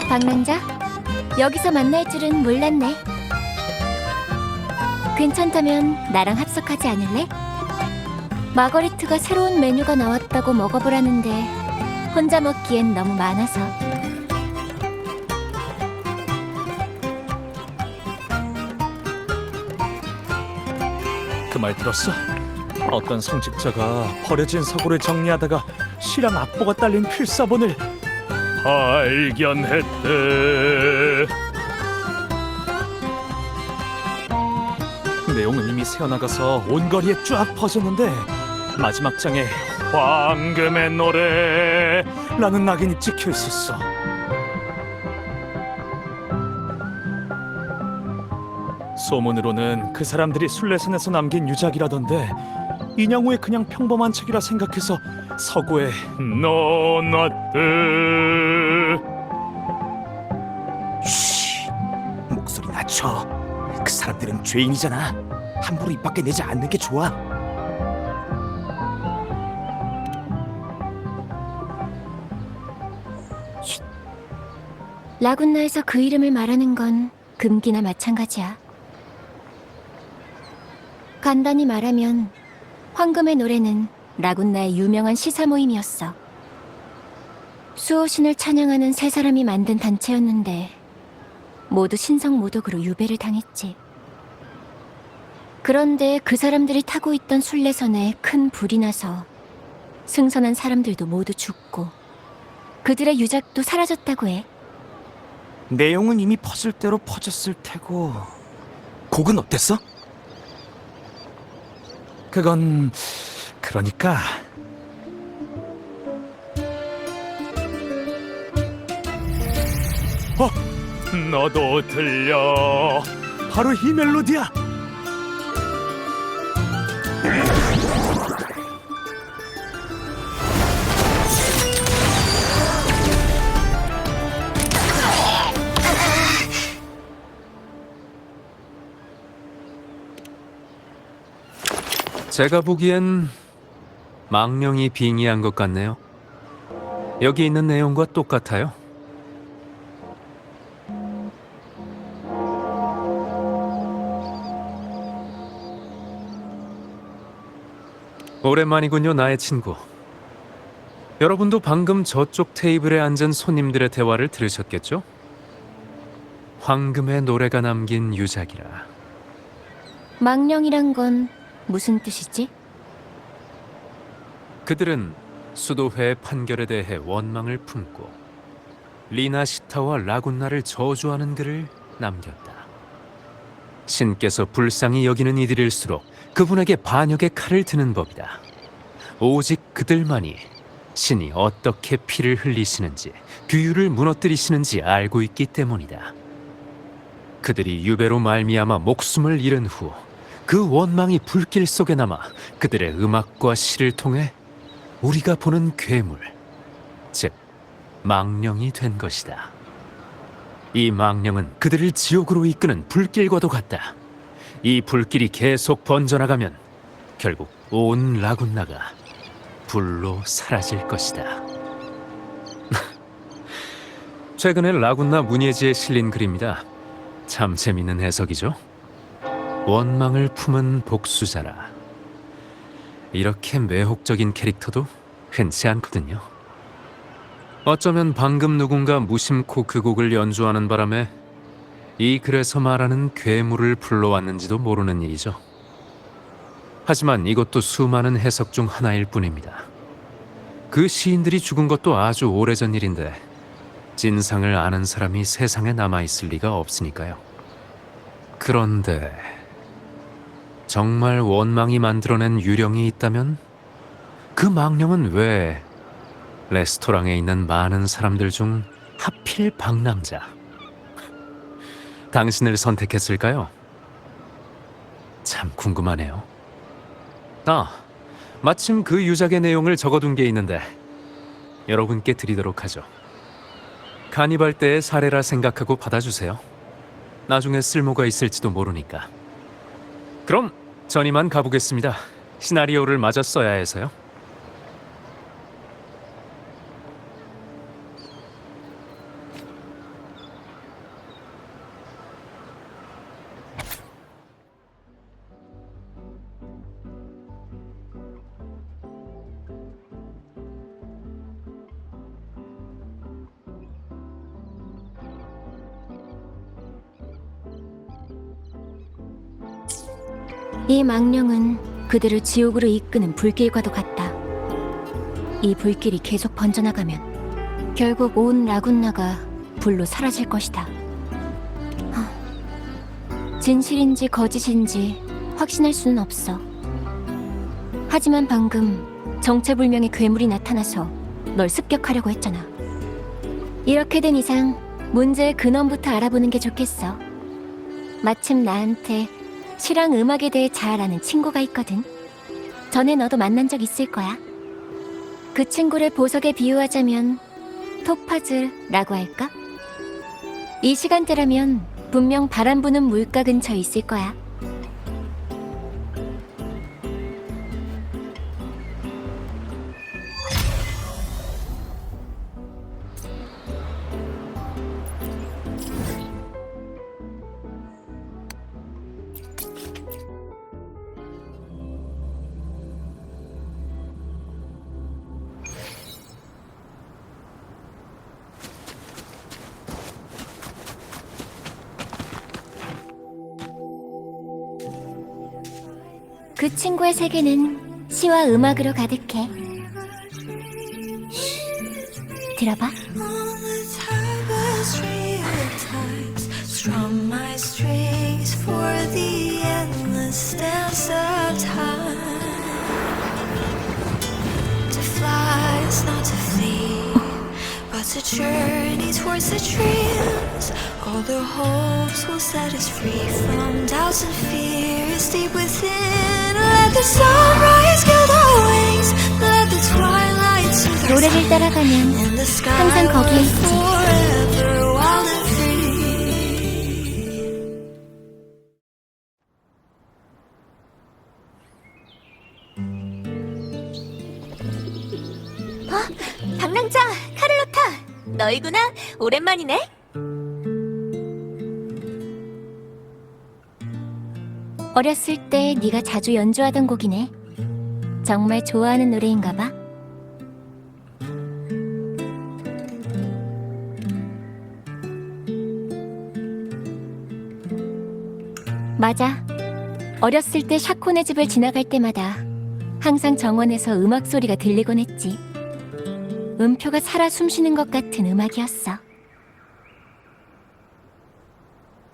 방랑자? 여기서 만날 줄은 몰랐네. 괜찮다면 나랑 합석하지 않을래? 마거리트가 새로운 메뉴가 나왔다고 먹어보라는데 혼자 먹기엔 너무 많아서. 그 말 들었어? 어떤 성직자가 버려진 서구를 정리하다가 시랑 악보가 딸린 필사본을 발견했대. 내용은 이미 새어나가서 온 거리에 쫙 퍼졌는데 마지막 장에 황금의 노래라는 낙인이 찍혀 있었어. 소문으로는 그 사람들이 순례선에서 남긴 유작이라던데 인양후의 그냥 평범한 책이라 생각해서 서구에 넣어놨대. 쉬, 목소리 낮춰. 그 사람들은 죄인이잖아. 함부로 입 밖에 내지 않는 게 좋아. 라군나에서 그 이름을 말하는 건 금기나 마찬가지야. 간단히 말하면 황금의 노래는 라군나의 유명한 시사 모임이었어. 수호신을 찬양하는 세 사람이 만든 단체였는데 모두 신성모독으로 유배를 당했지. 그런데 그 사람들이 타고 있던 순례선에 큰 불이 나서 승선한 사람들도 모두 죽고 그들의 유작도 사라졌다고 해. 내용은 이미 퍼즐대로 퍼졌을 테고. 곡은 어땠어? 그건 그러니까 너도 들려. 바로 이 멜로디야. 제가 보기엔 망령이 빙의한 것 같네요. 여기 있는 내용과 똑같아요. 오랜만이군요, 나의 친구. 여러분도 방금 저쪽 테이블에 앉은 손님들의 대화를 들으셨겠죠? 황금의 노래가 남긴 유작이라. 망령이란 건 무슨 뜻이지? 그들은 수도회의 판결에 대해 원망을 품고 리나시타와 라군나를 저주하는 글을 남겼다. 신께서 불쌍히 여기는 이들일수록 그분에게 반역의 칼을 드는 법이다. 오직 그들만이 신이 어떻게 피를 흘리시는지, 규율을 무너뜨리시는지 알고 있기 때문이다. 그들이 유배로 말미암아 목숨을 잃은 후 그 원망이 불길 속에 남아 그들의 음악과 시를 통해 우리가 보는 괴물, 즉 망령이 된 것이다. 이 망령은 그들을 지옥으로 이끄는 불길과도 같다. 이 불길이 계속 번져나가면 결국 온 라군나가 불로 사라질 것이다. 최근에 라군나 문예지에 실린 글입니다. 참 재밌는 해석이죠. 원망을 품은 복수자라. 이렇게 매혹적인 캐릭터도 흔치 않거든요. 어쩌면 방금 누군가 무심코 그 곡을 연주하는 바람에 이 글에서 말하는 괴물을 불러왔는지도 모르는 일이죠. 하지만 이것도 수많은 해석 중 하나일 뿐입니다. 그 시인들이 죽은 것도 아주 오래전 일인데 진상을 아는 사람이 세상에 남아있을 리가 없으니까요. 그런데 정말 원망이 만들어낸 유령이 있다면 그 망령은 왜 레스토랑에 있는 많은 사람들 중 하필 방랑자, 당신을 선택했을까요? 참 궁금하네요. 마침 그 유작의 내용을 적어둔 게 있는데 여러분께 드리도록 하죠. 카니발 때의 사례라 생각하고 받아주세요. 나중에 쓸모가 있을지도 모르니까. 그럼 전 이만 가보겠습니다. 시나리오를 마저 써야 해서요. 이 망령은 그들을 지옥으로 이끄는 불길과도 같다. 이 불길이 계속 번져나가면 결국 온 라군나가 불로 사라질 것이다. 진실인지 거짓인지 확신할 수는 없어. 하지만 방금 정체불명의 괴물이 나타나서 널 습격하려고 했잖아. 이렇게 된 이상 문제의 근원부터 알아보는 게 좋겠어. 마침 나한테 시랑 음악에 대해 잘 아는 친구가 있거든. 전에 너도 만난 적 있을 거야. 그 친구를 보석에 비유하자면 토파즈라고 할까? 이 시간대라면 분명 바람 부는 물가 근처에 있을 거야. 그 친구의 세계는 시와 음악으로 가득해. 들어봐. All the tapestry of times strum my strings for the endless dance of time. To fly is not to flee, but to journey towards the dreams. All the hopes will set us free from doubts and fears deep within. Let the sunrise gild our wings, let the twilight soothe our 노래를 따라가면 and the sky 항상 거기에 will 있지. forever wild and free. 방랑자, 카를로타. 너희구나. 오랜만이네. 어렸을 때 네가 자주 연주하던 곡이네. 정말 좋아하는 노래인가 봐. 맞아. 어렸을 때 샤콘의 집을 지나갈 때마다 항상 정원에서 음악 소리가 들리곤 했지. 음표가 살아 숨쉬는 것 같은 음악이었어.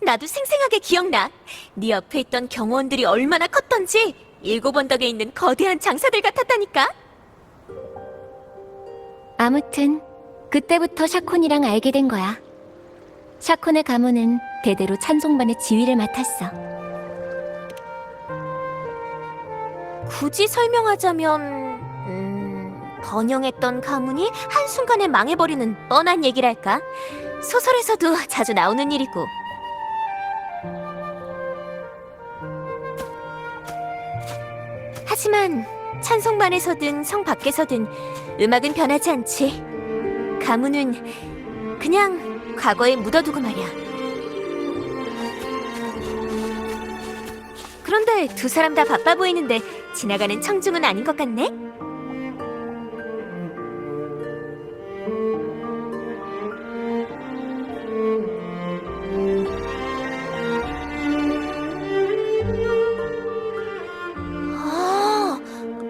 나도 생생하게 기억나. 네 옆에 있던 경호원들이 얼마나 컸던지. 7언덕에 있는 거대한 장사들 같았다니까. 아무튼 그때부터 샤콘이랑 알게 된 거야. 샤콘의 가문은 대대로 찬송반의 지휘를 맡았어. 굳이 설명하자면 번영했던 가문이 한순간에 망해버리는 뻔한 얘기랄까. 소설에서도 자주 나오는 일이고. 하지만 찬송반에서든 성 밖에서든 음악은 변하지 않지. 가문은 그냥 과거에 묻어두고 말이야. 그런데 두 사람 다 바빠 보이는데 지나가는 청중은 아닌 것 같네?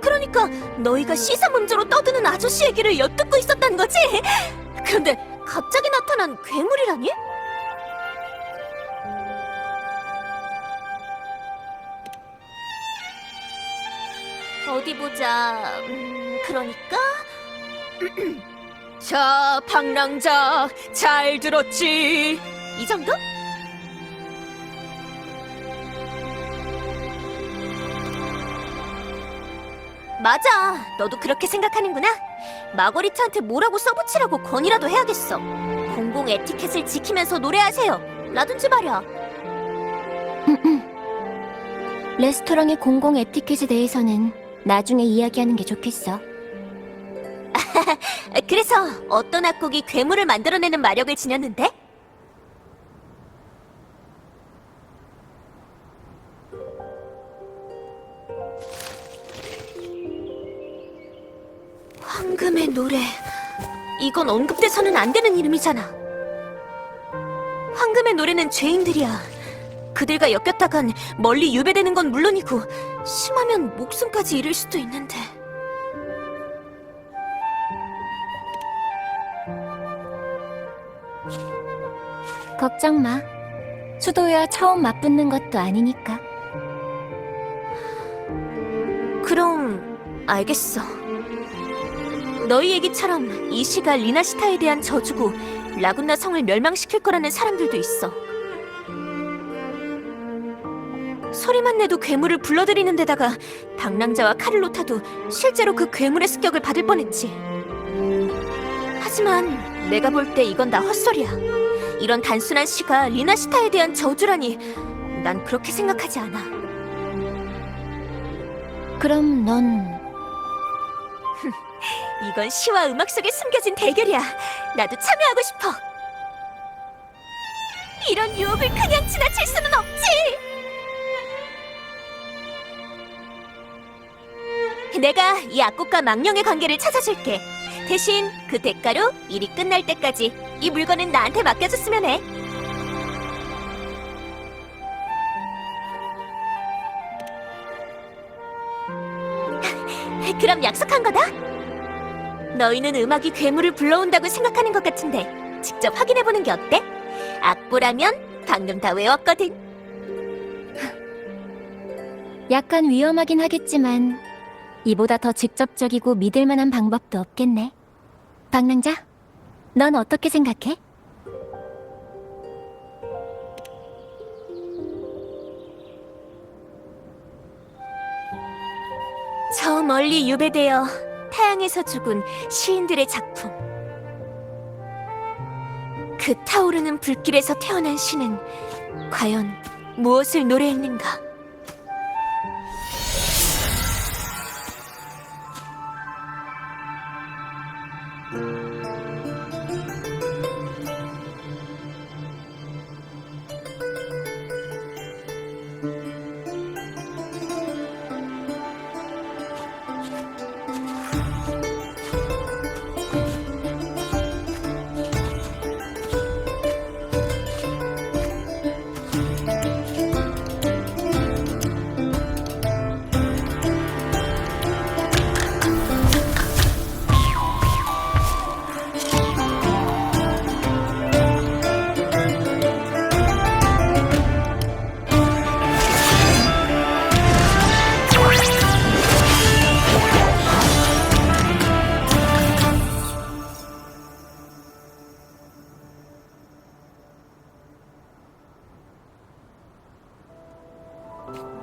그러니까 너희가 시사문조로 떠드는 아저씨 얘기를 엿듣고 있었단 거지? 그런데 갑자기 나타난 괴물이라니? 어디 보자. 그러니까 자, 방랑자 잘 들었지? 이 정도? 맞아. 너도 그렇게 생각하는구나. 마거리트한테 뭐라고 써붙이라고 건의라도 해야겠어. 공공 에티켓을 지키면서 노래하세요. 라든지 말이야. 레스토랑의 공공 에티켓에 대해서는 나중에 이야기하는 게 좋겠어. 그래서 어떤 악곡이 괴물을 만들어내는 마력을 지녔는데? 황금의 노래. 이건 언급돼서는 안 되는 이름이잖아. 황금의 노래는 죄인들이야. 그들과 엮였다간 멀리 유배되는 건 물론이고 심하면 목숨까지 잃을 수도 있는데. 걱정 마. 수도야 처음 맞붙는 것도 아니니까. 그럼 알겠어. 너희 얘기처럼 이 시가 리나시타에 대한 저주고 라군나 성을 멸망시킬 거라는 사람들도 있어. 소리만 내도 괴물을 불러들이는 데다가 방랑자와 카를로타도 실제로 그 괴물의 습격을 받을 뻔했지. 하지만 내가 볼 때 이건 다 헛소리야. 이런 단순한 시가 리나시타에 대한 저주라니 난 그렇게 생각하지 않아. 그럼 넌 이건 시와 음악 속에 숨겨진 대결이야. 나도 참여하고 싶어. 이런 유혹을 그냥 지나칠 수는 없지. 내가 이 악곡과 망령의 관계를 찾아줄게. 대신 그 대가로 일이 끝날 때까지 이 물건은 나한테 맡겨줬으면 해. 그럼 약속한 거다. 너희는 음악이 괴물을 불러온다고 생각하는 것 같은데 직접 확인해보는 게 어때? 악보라면 방금 다 외웠거든. 약간 위험하긴 하겠지만 이보다 더 직접적이고 믿을 만한 방법도 없겠네. 방랑자, 넌 어떻게 생각해? 저 멀리 유배되어 타양에서 죽은 시인들의 작품. 그 타오르는 불길에서 태어난 시는 과연 무엇을 노래했는가?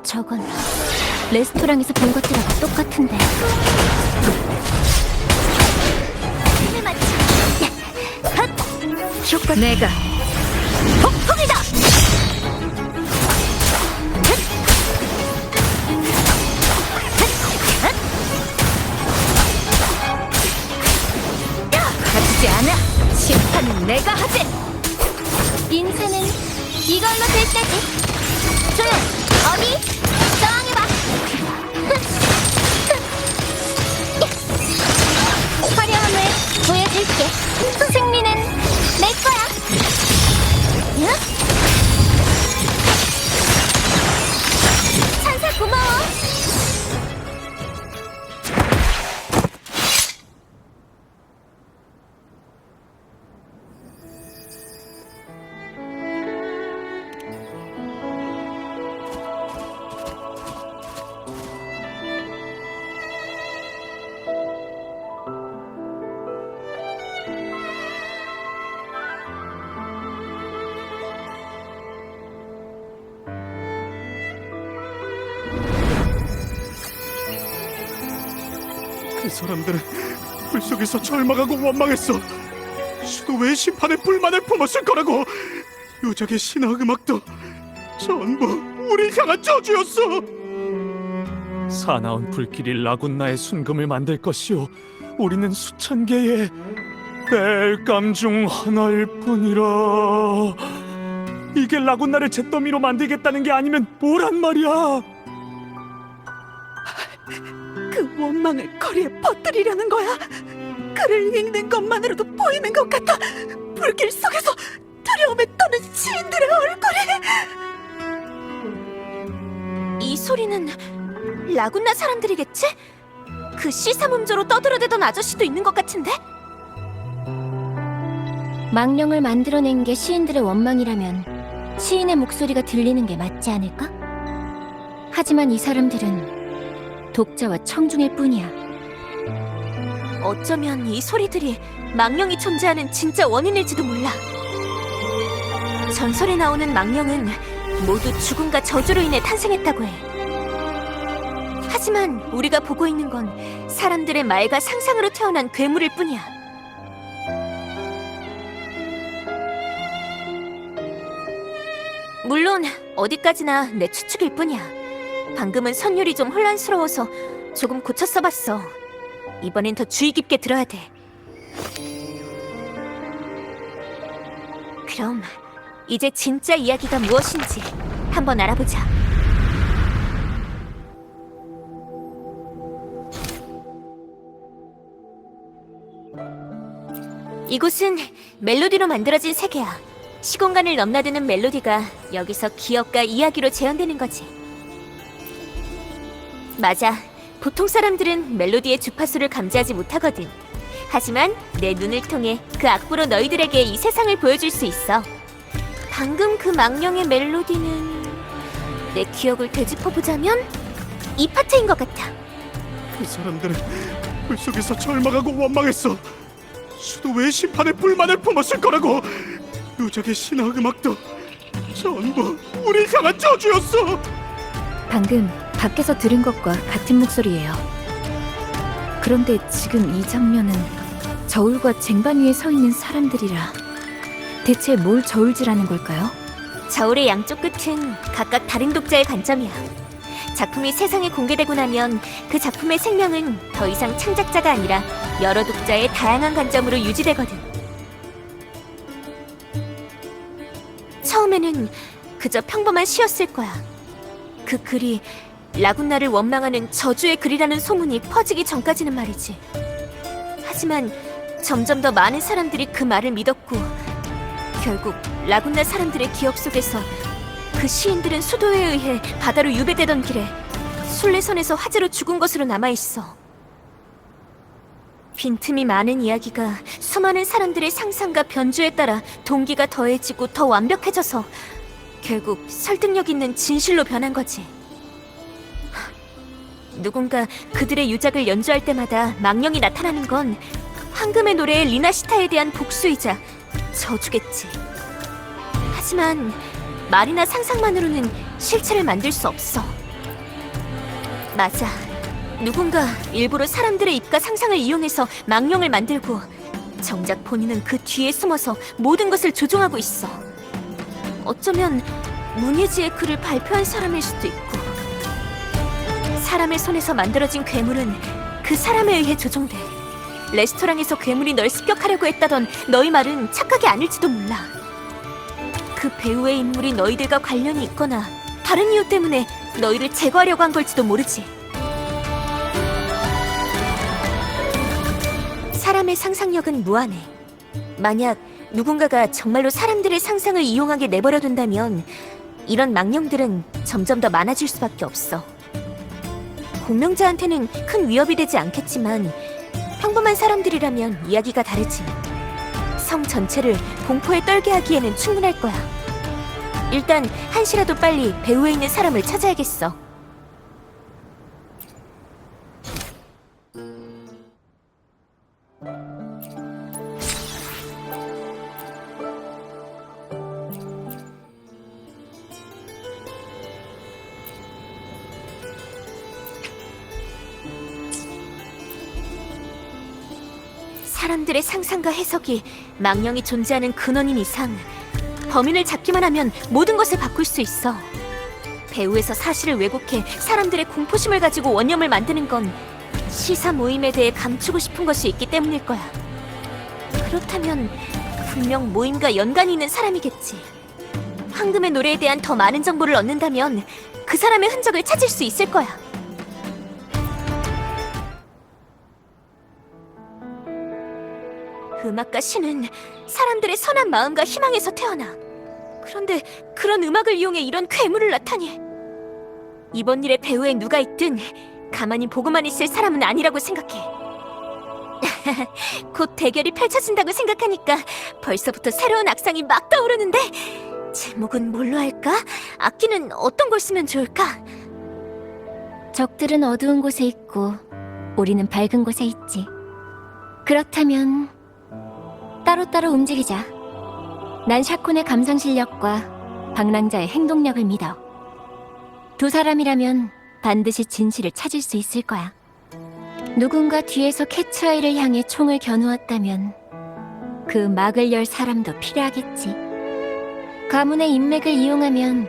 저건 레스토랑에서 본 것들하고 똑같은데. 힘을 맞춰. 효과 내가 폭풍이다. 다치지 않아. 심판은 내가 하지. 인사는 이걸로 될 때지. 조용. 어미 저항해봐. 화려함을 보여줄게. 승리는 내 거야. 응? 찬사 고마워. 그 사람들은 불 속에서 절망하고 원망했어. 수도의 심판에 불만을 품었을 거라고. 유작의 신화 음악도 전부 우리 향한 저주였어. 사나운 불길이 라군나의 순금을 만들 것이오. 우리는 수천 개의 땔감 중 하나일 뿐이라. 이게 라군나를 잿더미로 만들겠다는 게 아니면 뭐란 말이야. 그 원망을 거리에 퍼뜨리려는 거야. 글을 읽는 것만으로도 보이는 것 같아. 불길 속에서 두려움에 떠는 시인들의 얼굴이. 소리는 라군나 사람들이겠지? 그 시사문조로 떠들어대던 아저씨도 있는 것 같은데? 망령을 만들어낸 게 시인들의 원망이라면 시인의 목소리가 들리는 게 맞지 않을까? 하지만 이 사람들은 독자와 청중일 뿐이야. 어쩌면 이 소리들이 망령이 존재하는 진짜 원인일지도 몰라. 전설에 나오는 망령은 모두 죽음과 저주로 인해 탄생했다고 해. 하지만 우리가 보고 있는 건 사람들의 말과 상상으로 태어난 괴물일 뿐이야. 물론 어디까지나 내 추측일 뿐이야. 방금은 선율이 좀 혼란스러워서 조금 고쳐 써봤어. 이번엔 더 주의 깊게 들어야 돼. 그럼 이제 진짜 이야기가 무엇인지 한번 알아보자. 이곳은 멜로디로 만들어진 세계야. 시공간을 넘나드는 멜로디가 여기서 기억과 이야기로 재현되는 거지. 맞아. 보통 사람들은 멜로디의 주파수를 감지하지 못하거든. 하지만 내 눈을 통해 그 악보로 너희들에게 이 세상을 보여줄 수 있어. 방금 그 망령의 멜로디는 내 기억을 되짚어보자면 이 파트인 것 같아. 그 사람들은 불 속에서 절망하고 원망했어. 수도회의 심판에 불만을 품었을 거라고. 유적의 신화 음악도 전부 우리 향한 저주였어. 방금 밖에서 들은 것과 같은 목소리예요. 그런데 지금 이 장면은 저울과 쟁반 위에 서 있는 사람들이라 대체 뭘 저울질하는 걸까요? 저울의 양쪽 끝은 각각 다른 독자의 관점이야. 작품이 세상에 공개되고 나면 그 작품의 생명은 더 이상 창작자가 아니라 여러 독자의 다양한 관점으로 유지되거든. 처음에는 그저 평범한 시였을 거야. 그 글이 라군나를 원망하는 저주의 글이라는 소문이 퍼지기 전까지는 말이지. 하지만 점점 더 많은 사람들이 그 말을 믿었고 결국 라군나 사람들의 기억 속에서 그 시인들은 수도에 의해 바다로 유배되던 길에 순례선에서 화재로 죽은 것으로 남아있어. 빈틈이 많은 이야기가 수많은 사람들의 상상과 변주에 따라 동기가 더해지고 더 완벽해져서 결국 설득력 있는 진실로 변한 거지. 누군가 그들의 유작을 연주할 때마다 망령이 나타나는 건 황금의 노래의 리나시타에 대한 복수이자 저주겠지. 하지만 말이나 상상만으로는 실체를 만들 수 없어. 맞아. 누군가 일부러 사람들의 입과 상상을 이용해서 망령을 만들고 정작 본인은 그 뒤에 숨어서 모든 것을 조종하고 있어. 어쩌면 문예지의 글을 발표한 사람일 수도 있고 사람의 손에서 만들어진 괴물은 그 사람에 의해 조종돼. 레스토랑에서 괴물이 널 습격하려고 했다던 너희 말은 착각이 아닐지도 몰라. 그 배우의 인물이 너희들과 관련이 있거나 다른 이유 때문에 너희를 제거하려고 한 걸지도 모르지. 사람의 상상력은 무한해. 만약 누군가가 정말로 사람들의 상상을 이용하게 내버려둔다면 이런 망령들은 점점 더 많아질 수밖에 없어. 공명자한테는 큰 위협이 되지 않겠지만 평범한 사람들이라면 이야기가 다르지. 성 전체를 공포에 떨게 하기에는 충분할 거야. 일단 한시라도 빨리 배후에 있는 사람을 찾아야겠어. 사람들의 상상과 해석이 망령이 존재하는 근원인 이상 범인을 잡기만 하면 모든 것을 바꿀 수 있어. 배후에서 사실을 왜곡해 사람들의 공포심을 가지고 원념을 만드는 건 시사 모임에 대해 감추고 싶은 것이 있기 때문일 거야. 그렇다면 분명 모임과 연관이 있는 사람이겠지. 황금의 노래에 대한 더 많은 정보를 얻는다면 그 사람의 흔적을 찾을 수 있을 거야. 음악과 신은 사람들의 선한 마음과 희망에서 태어나. 그런데 그런 음악을 이용해 이런 괴물을 나타내. 이번 일에 배후에 누가 있든 가만히 보고만 있을 사람은 아니라고 생각해. 곧 대결이 펼쳐진다고 생각하니까 벌써부터 새로운 악상이 막 떠오르는데 제목은 뭘로 할까? 악기는 어떤 걸 쓰면 좋을까? 적들은 어두운 곳에 있고 우리는 밝은 곳에 있지. 그렇다면 따로따로 움직이자. 난 샤콘의 감상 실력과 방랑자의 행동력을 믿어. 두 사람이라면 반드시 진실을 찾을 수 있을 거야. 누군가 뒤에서 캐츠아이를 향해 총을 겨누었다면 그 막을 열 사람도 필요하겠지. 가문의 인맥을 이용하면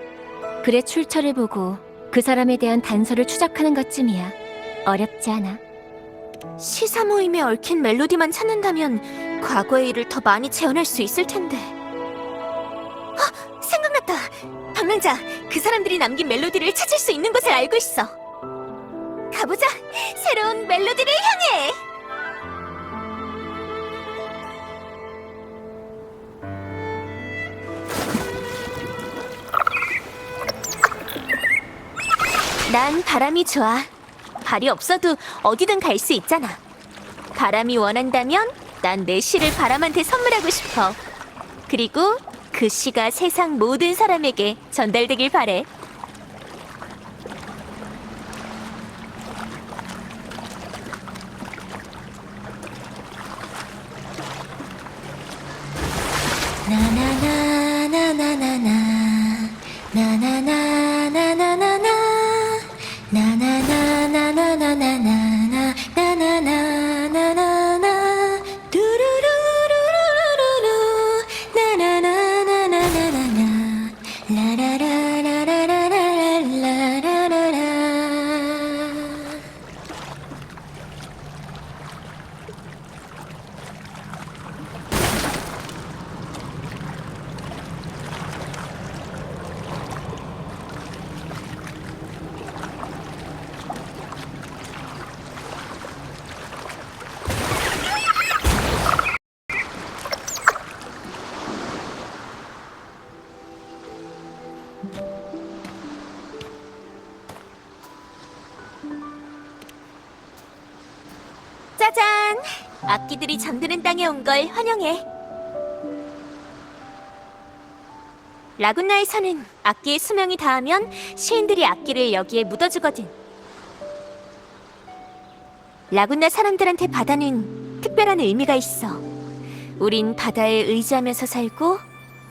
글의 출처를 보고 그 사람에 대한 단서를 추적하는 것쯤이야. 어렵지 않아. 시사 모임에 얽힌 멜로디만 찾는다면 과거의 일을 더 많이 재현할 수 있을 텐데. 생각났다. 방랑자, 그 사람들이 남긴 멜로디를 찾을 수 있는 곳을 알고 있어. 가보자. 새로운 멜로디를 향해. 난 바람이 좋아. 발이 없어도 어디든 갈 수 있잖아. 바람이 원한다면 난 내 시를 바람한테 선물하고 싶어. 그리고 그 시가 세상 모든 사람에게 전달되길 바래. 나나나나나나나 나나나나나나나 나나나나나나나나 나나나나나나나 두루루루루루루 나나나나나나나나 라라라라라라라라라라라. 짜잔! 악기들이 잠드는 땅에 온 걸 환영해. 라군나에서는 악기의 수명이 닿으면 시인들이 악기를 여기에 묻어주거든. 라군나 사람들한테 바다는 특별한 의미가 있어. 우린 바다에 의지하면서 살고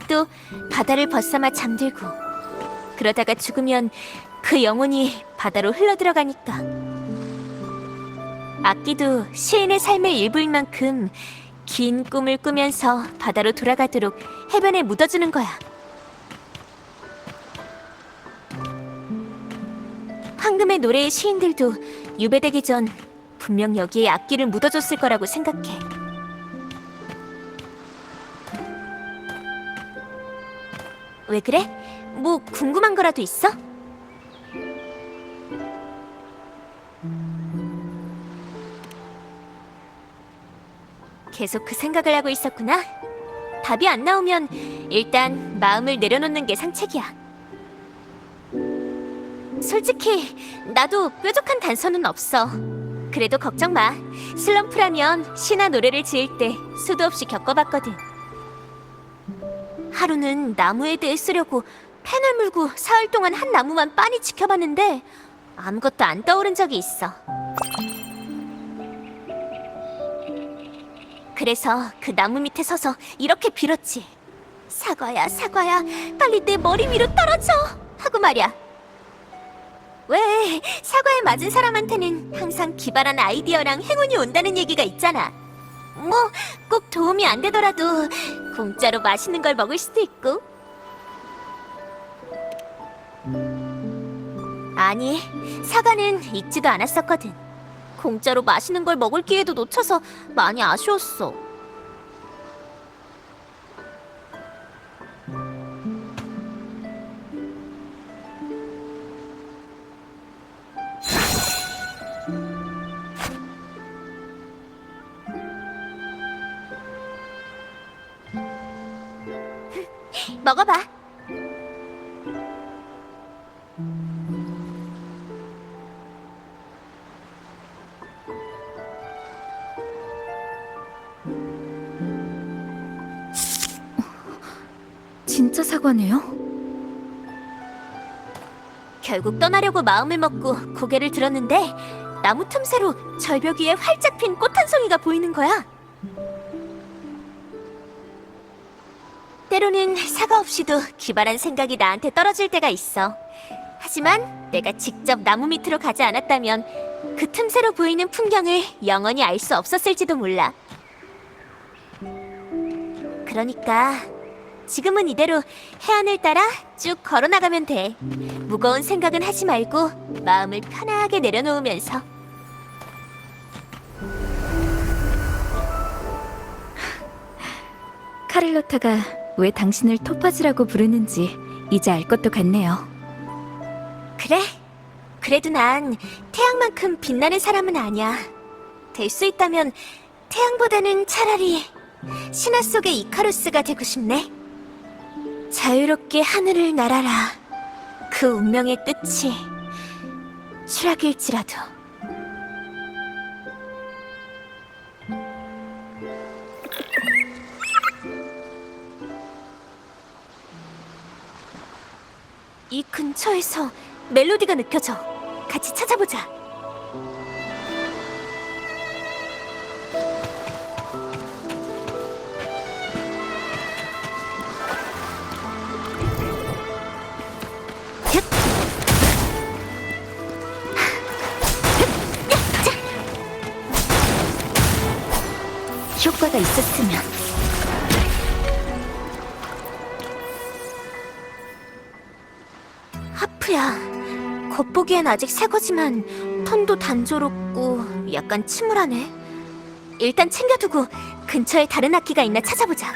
또 바다를 벗삼아 잠들고 그러다가 죽으면 그 영혼이 바다로 흘러들어가니까. 악기도 시인의 삶의 일부인 만큼 긴 꿈을 꾸면서 바다로 돌아가도록 해변에 묻어주는 거야. 황금의 노래의 시인들도 유배되기 전 분명 여기에 악기를 묻어줬을 거라고 생각해. 왜 그래? 뭐 궁금한 거라도 있어? 계속 그 생각을 하고 있었구나. 답이 안 나오면 일단 마음을 내려놓는 게 상책이야. 솔직히 나도 뾰족한 단서는 없어. 그래도 걱정 마. 슬럼프라면 시나 노래를 지을 때 수도 없이 겪어봤거든. 하루는 나무에 대해 쓰려고 펜을 물고 사흘 동안 한 나무만 빤히 지켜봤는데 아무것도 안 떠오른 적이 있어. 그래서 그 나무 밑에 서서 이렇게 빌었지. 사과야, 사과야, 빨리 내 머리 위로 떨어져! 하고 말이야. 왜, 사과에 맞은 사람한테는 항상 기발한 아이디어랑 행운이 온다는 얘기가 있잖아. 뭐, 꼭 도움이 안 되더라도 공짜로 맛있는 걸 먹을 수도 있고. 아니, 사과는 익지도 않았었거든. 공짜로 맛있는 걸 먹을 기회도 놓쳐서 많이 아쉬웠어. 먹어봐. 있다고 하네요. 결국 떠나려고 마음을 먹고 고개를 들었는데 나무 틈새로 절벽 위에 활짝 핀 꽃 한 송이가 보이는 거야. 때로는 사과 없이도 기발한 생각이 나한테 떨어질 때가 있어. 하지만 내가 직접 나무 밑으로 가지 않았다면 그 틈새로 보이는 풍경을 영원히 알 수 없었을지도 몰라. 그러니까 지금은 이대로 해안을 따라 쭉 걸어나가면 돼. 무거운 생각은 하지 말고 마음을 편하게 내려놓으면서. 카를로타가 왜 당신을 토파즈라고 부르는지 이제 알 것도 같네요. 그래? 그래도 난 태양만큼 빛나는 사람은 아니야. 될 수 있다면 태양보다는 차라리 신화 속의 이카루스가 되고 싶네. 자유롭게 하늘을 날아라. 그 운명의 끝이 추락일지라도. 이 근처에서 멜로디가 느껴져. 같이 찾아보자. 효과가 있었으면. 하프야. 겉보기엔 아직 새 거지만 톤도 단조롭고 약간 침울하네. 일단 챙겨두고 근처에 다른 악기가 있나 찾아보자.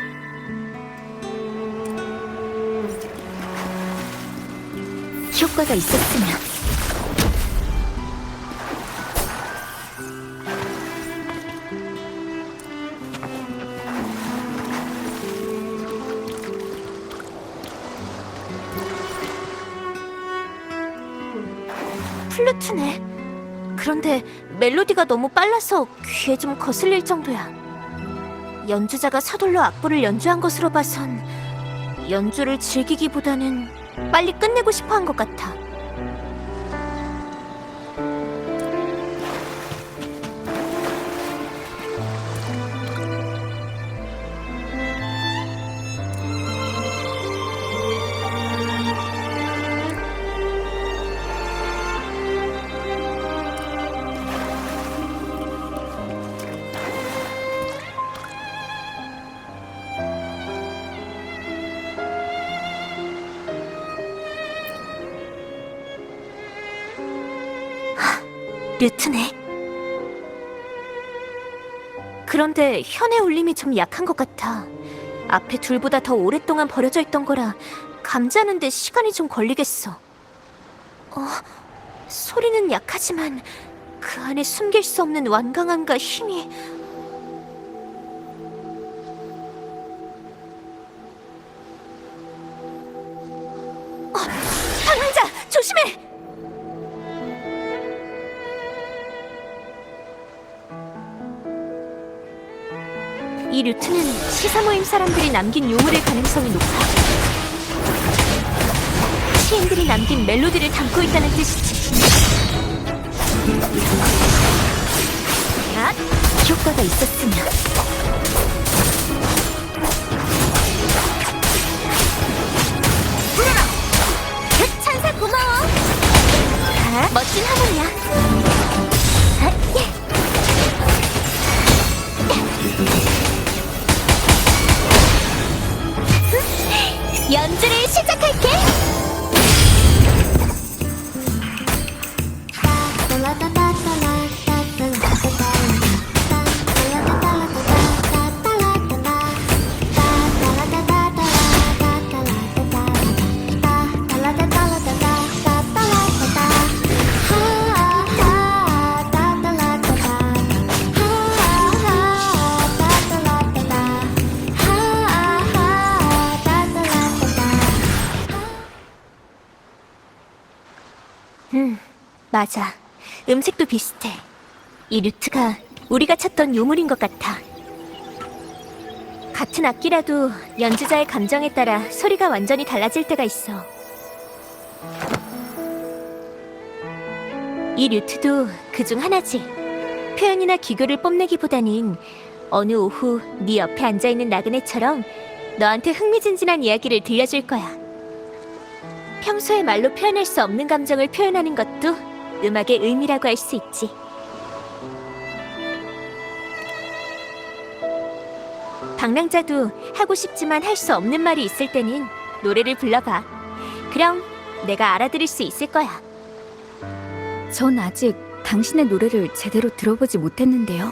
효과가 있었으면. 플루트네. 그런데 멜로디가 너무 빨라서 귀에 좀 거슬릴 정도야. 연주자가 서둘러 악보를 연주한 것으로 봐선 연주를 즐기기보다는 빨리 끝내고 싶어 한 것 같아. 류트네. 그런데 현의 울림이 좀 약한 것 같아. 앞에 둘보다 더 오랫동안 버려져 있던 거라 감지하는데 시간이 좀 걸리겠어. 소리는 약하지만 그 안에 숨길 수 없는 완강함과 힘이. 방황자! 조심해! 이 루트는 시사 모임 사람들이 남긴 유물일 가능성이 높아. 시인들이 남긴 멜로디를 담고 있다는 뜻이지. 효과가 있었으면. 찬사 고마워. 멋진 하모니야. 연주를 시작할게. 맞아. 음색도 비슷해. 이 루트가 우리가 찾던 유물인 것 같아. 같은 악기라도 연주자의 감정에 따라 소리가 완전히 달라질 때가 있어. 이 류트도 그중 하나지. 표현이나 기교를 뽐내기보다는 어느 오후 네 옆에 앉아있는 나그네처럼 너한테 흥미진진한 이야기를 들려줄 거야. 평소에 말로 표현할 수 없는 감정을 표현하는 것도 음악의 의미라고 할 수 있지. 방랑자도 하고 싶지만 할 수 없는 말이 있을 때는 노래를 불러봐. 그럼 내가 알아들을 수 있을 거야. 전 아직 당신의 노래를 제대로 들어보지 못했는데요.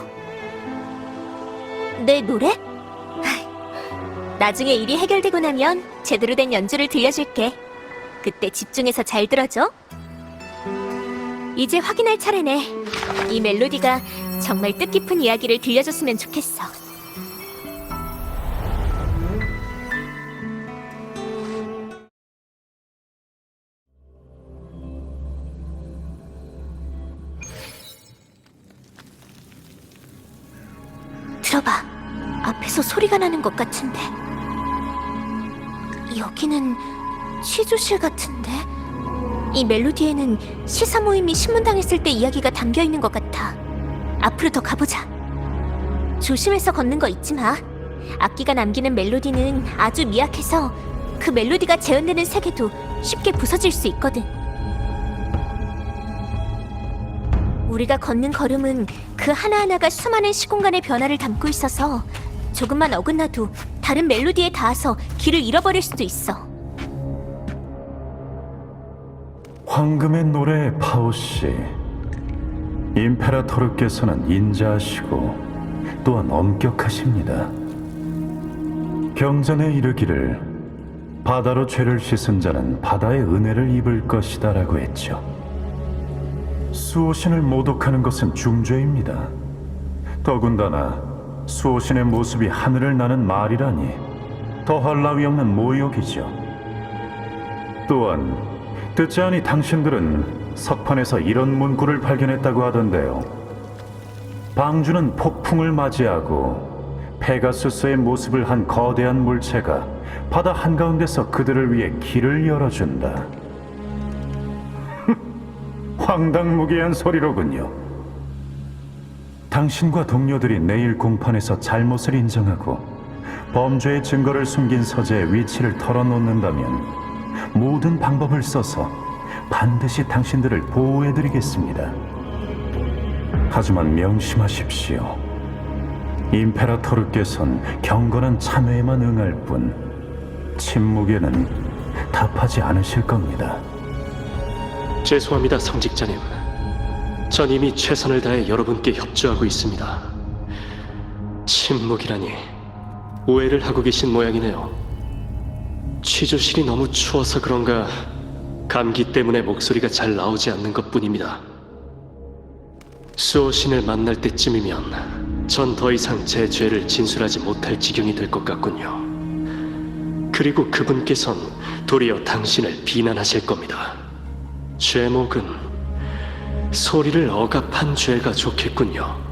내 노래? 나중에 일이 해결되고 나면 제대로 된 연주를 들려줄게. 그때 집중해서 잘 들어줘. 이제 확인할 차례네. 이 멜로디가 정말 뜻깊은 이야기를 들려줬으면 좋겠어. 들어봐. 앞에서 소리가 나는 것 같은데. 여기는 취조실 같은데? 이 멜로디에는 시사 모임이 신문당했을 때 이야기가 담겨 있는 것 같아. 앞으로 더 가보자. 조심해서 걷는 거 잊지 마. 악기가 남기는 멜로디는 아주 미약해서 그 멜로디가 재현되는 세계도 쉽게 부서질 수 있거든. 우리가 걷는 걸음은 그 하나하나가 수많은 시공간의 변화를 담고 있어서 조금만 어긋나도 다른 멜로디에 닿아서 길을 잃어버릴 수도 있어. 황금의 노래 파우씨, 임페라토르께서는 인자하시고 또한 엄격하십니다. 경전에 이르기를 바다로 죄를 씻은 자는 바다의 은혜를 입을 것이다 라고 했죠. 수호신을 모독하는 것은 중죄입니다. 더군다나 수호신의 모습이 하늘을 나는 말이라니 더할 나위 없는 모욕이죠. 또한 듣지 않니 당신들은 석판에서 이런 문구를 발견했다고 하던데요. 방주는 폭풍을 맞이하고 페가수스의 모습을 한 거대한 물체가 바다 한가운데서 그들을 위해 길을 열어준다. 황당무계한 소리로군요. 당신과 동료들이 내일 공판에서 잘못을 인정하고 범죄의 증거를 숨긴 서재의 위치를 털어놓는다면 모든 방법을 써서 반드시 당신들을 보호해드리겠습니다. 하지만 명심하십시오. 임페라토르께서는 경건한 참회에만 응할 뿐 침묵에는 답하지 않으실 겁니다. 죄송합니다, 성직자님. 전 이미 최선을 다해 여러분께 협조하고 있습니다. 침묵이라니 오해를 하고 계신 모양이네요. 취조실이 너무 추워서 그런가 감기 때문에 목소리가 잘 나오지 않는 것뿐입니다. 수호신을 만날 때쯤이면 전 더 이상 제 죄를 진술하지 못할 지경이 될 것 같군요. 그리고 그분께선 도리어 당신을 비난하실 겁니다. 죄목은 소리를 억압한 죄가 좋겠군요.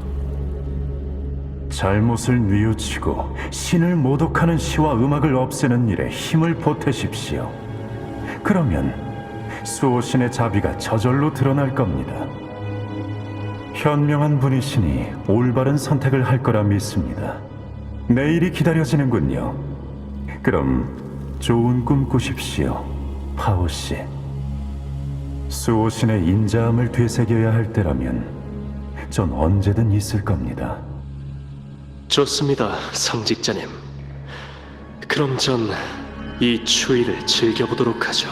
잘못을 뉘우치고 신을 모독하는 시와 음악을 없애는 일에 힘을 보태십시오. 그러면 수호신의 자비가 저절로 드러날 겁니다. 현명한 분이시니 올바른 선택을 할 거라 믿습니다. 내일이 기다려지는군요. 그럼 좋은 꿈 꾸십시오, 파오씨. 수호신의 인자함을 되새겨야 할 때라면 전 언제든 있을 겁니다. 좋습니다, 성직자님. 그럼 전 이 추위를 즐겨보도록 하죠.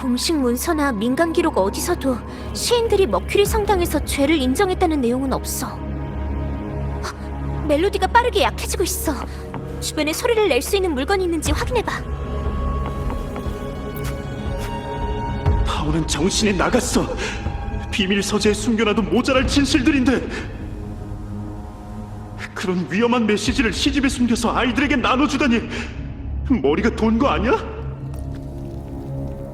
공식 문서나 민간 기록 어디서도 시인들이 머큐리 성당에서 죄를 인정했다는 내용은 없어. 멜로디가 빠르게 약해지고 있어. 주변에 소리를 낼 수 있는 물건이 있는지 확인해봐. 파오는 정신이 나갔어. 비밀 서재에 숨겨놔도 모자랄 진실들인데 그런 위험한 메시지를 시집에 숨겨서 아이들에게 나눠주다니 머리가 돈 거 아니야?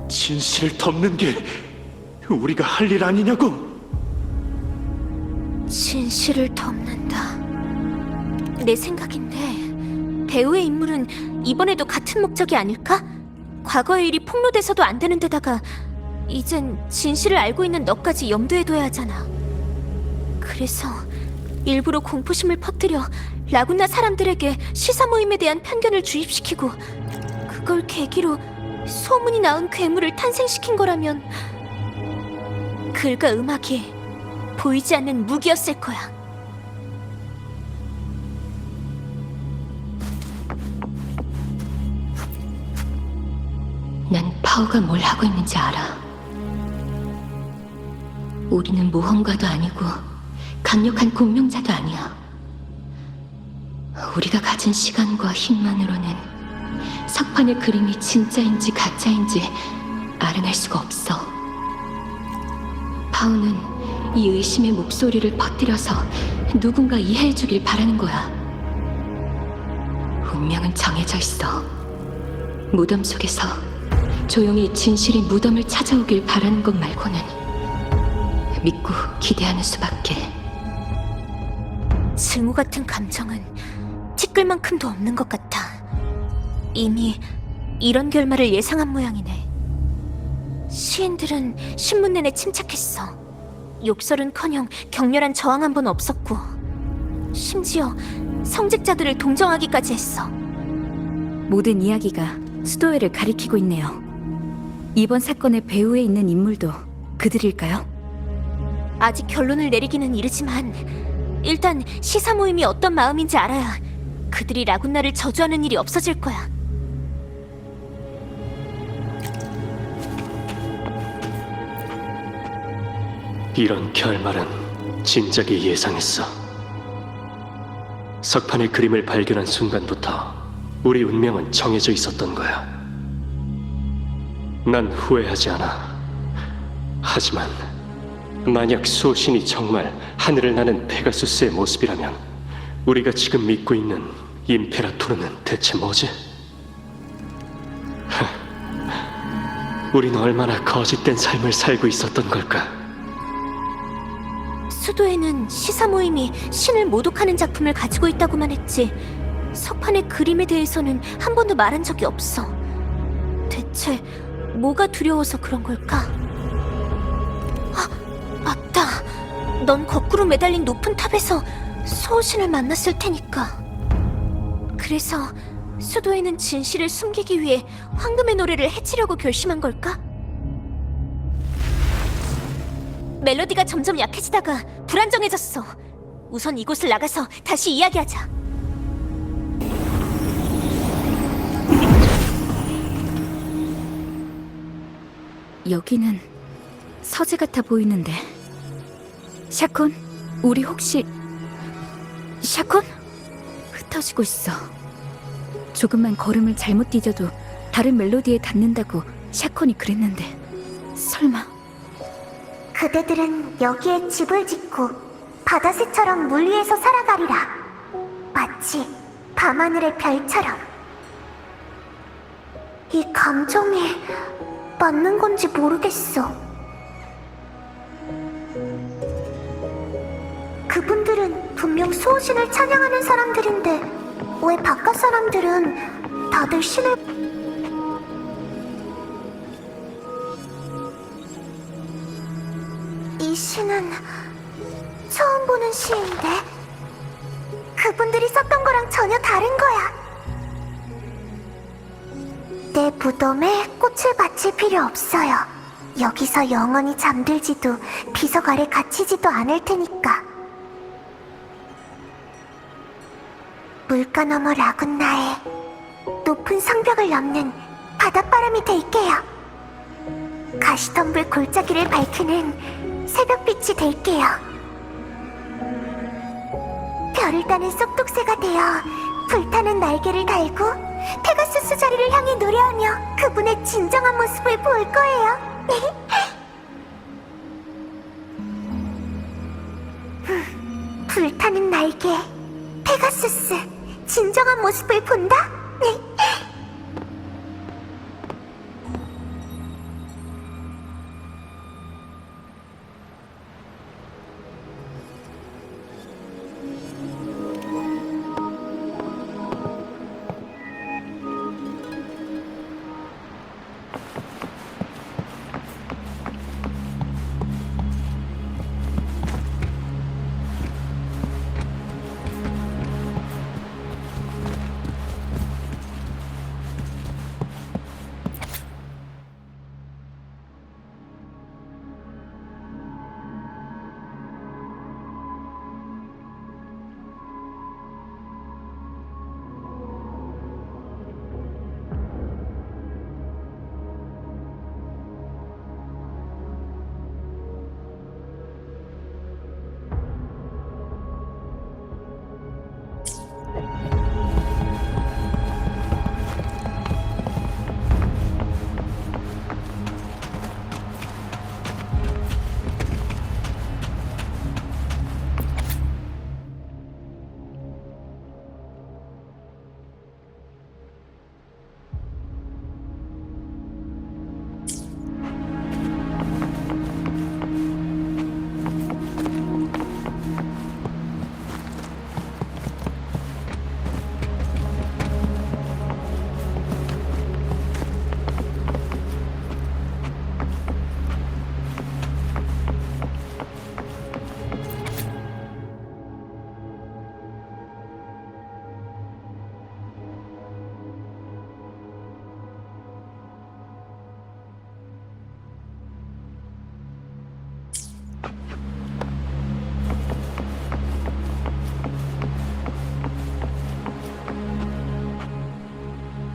진실을 덮는 게 우리가 할 일 아니냐고. 진실을 덮는다. 내 생각인데 배우의 인물은 이번에도 같은 목적이 아닐까? 과거의 일이 폭로돼서도 안 되는 데다가 이젠 진실을 알고 있는 너까지 염두에 둬야 하잖아. 그래서 일부러 공포심을 퍼뜨려 라구나 사람들에게 시사 모임에 대한 편견을 주입시키고 그걸 계기로 소문이 나온 괴물을 탄생시킨 거라면 글과 음악이 보이지 않는 무기였을 거야. 난 파우가 뭘 하고 있는지 알아. 우리는 모험가도 아니고 강력한 공명자도 아니야. 우리가 가진 시간과 힘만으로는 석판의 그림이 진짜인지 가짜인지 알아낼 수가 없어. 파우는 이 의심의 목소리를 퍼뜨려서 누군가 이해해주길 바라는 거야. 운명은 정해져 있어. 무덤 속에서 조용히 진실이 무덤을 찾아오길 바라는 것 말고는 믿고 기대하는 수밖에. 증오 같은 감정은 티끌만큼도 없는 것 같아. 이미 이런 결말을 예상한 모양이네. 시인들은 신문 내내 침착했어. 욕설은커녕 격렬한 저항 한 번 없었고 심지어 성직자들을 동정하기까지 했어. 모든 이야기가 수도회를 가리키고 있네요. 이번 사건의 배후에 있는 인물도 그들일까요? 아직 결론을 내리기는 이르지만 일단 시사 모임이 어떤 마음인지 알아야 그들이 라군나를 저주하는 일이 없어질 거야. 이런 결말은 진작에 예상했어. 석판의 그림을 발견한 순간부터 우리 운명은 정해져 있었던 거야. 난 후회하지 않아. 하지만 만약 수호신이 정말 하늘을 나는 페가수스의 모습이라면 우리가 지금 믿고 있는 임페라토르는 대체 뭐지? 우린 얼마나 거짓된 삶을 살고 있었던 걸까? 수도에는 시사 모임이 신을 모독하는 작품을 가지고 있다고만 했지 석판의 그림에 대해서는 한 번도 말한 적이 없어. 대체 뭐가 두려워서 그런 걸까? 아, 맞다. 넌 거꾸로 매달린 높은 탑에서 수호신을 만났을 테니까. 그래서 수도에는 진실을 숨기기 위해 황금의 노래를 해치려고 결심한 걸까? 멜로디가 점점 약해지다가 불안정해졌어. 우선 이곳을 나가서 다시 이야기하자. 여기는 서재 같아 보이는데. 샤콘? 우리 혹시... 샤콘? 흩어지고 있어. 조금만 걸음을 잘못 디뎌도 다른 멜로디에 닿는다고 샤콘이 그랬는데 설마... 그대들은 여기에 집을 짓고 바다새처럼 물 위에서 살아가리라. 마치 밤하늘의 별처럼. 이 감정이 맞는 건지 모르겠어. 그분들은 분명 수호신을 찬양하는 사람들인데 왜 바깥 사람들은 다들 신을... 이 신은 처음 보는 시인데 그분들이 썼던 거랑 전혀 다른 거야. 내 무덤에 꽃을 바칠 필요 없어요. 여기서 영원히 잠들지도 비석 아래 갇히지도 않을 테니까. 물가 너머 라군나의 높은 성벽을 넘는 바닷바람이 될게요. 가시덤불 골짜기를 밝히는 새벽빛이 될게요. 별을 따는 쏙독새가 되어 불타는 날개를 달고 페가수스 자리를 향해 노래하며 그분의 진정한 모습을 볼 거예요. 불타는 날개, 페가수스, 진정한 모습을 본다?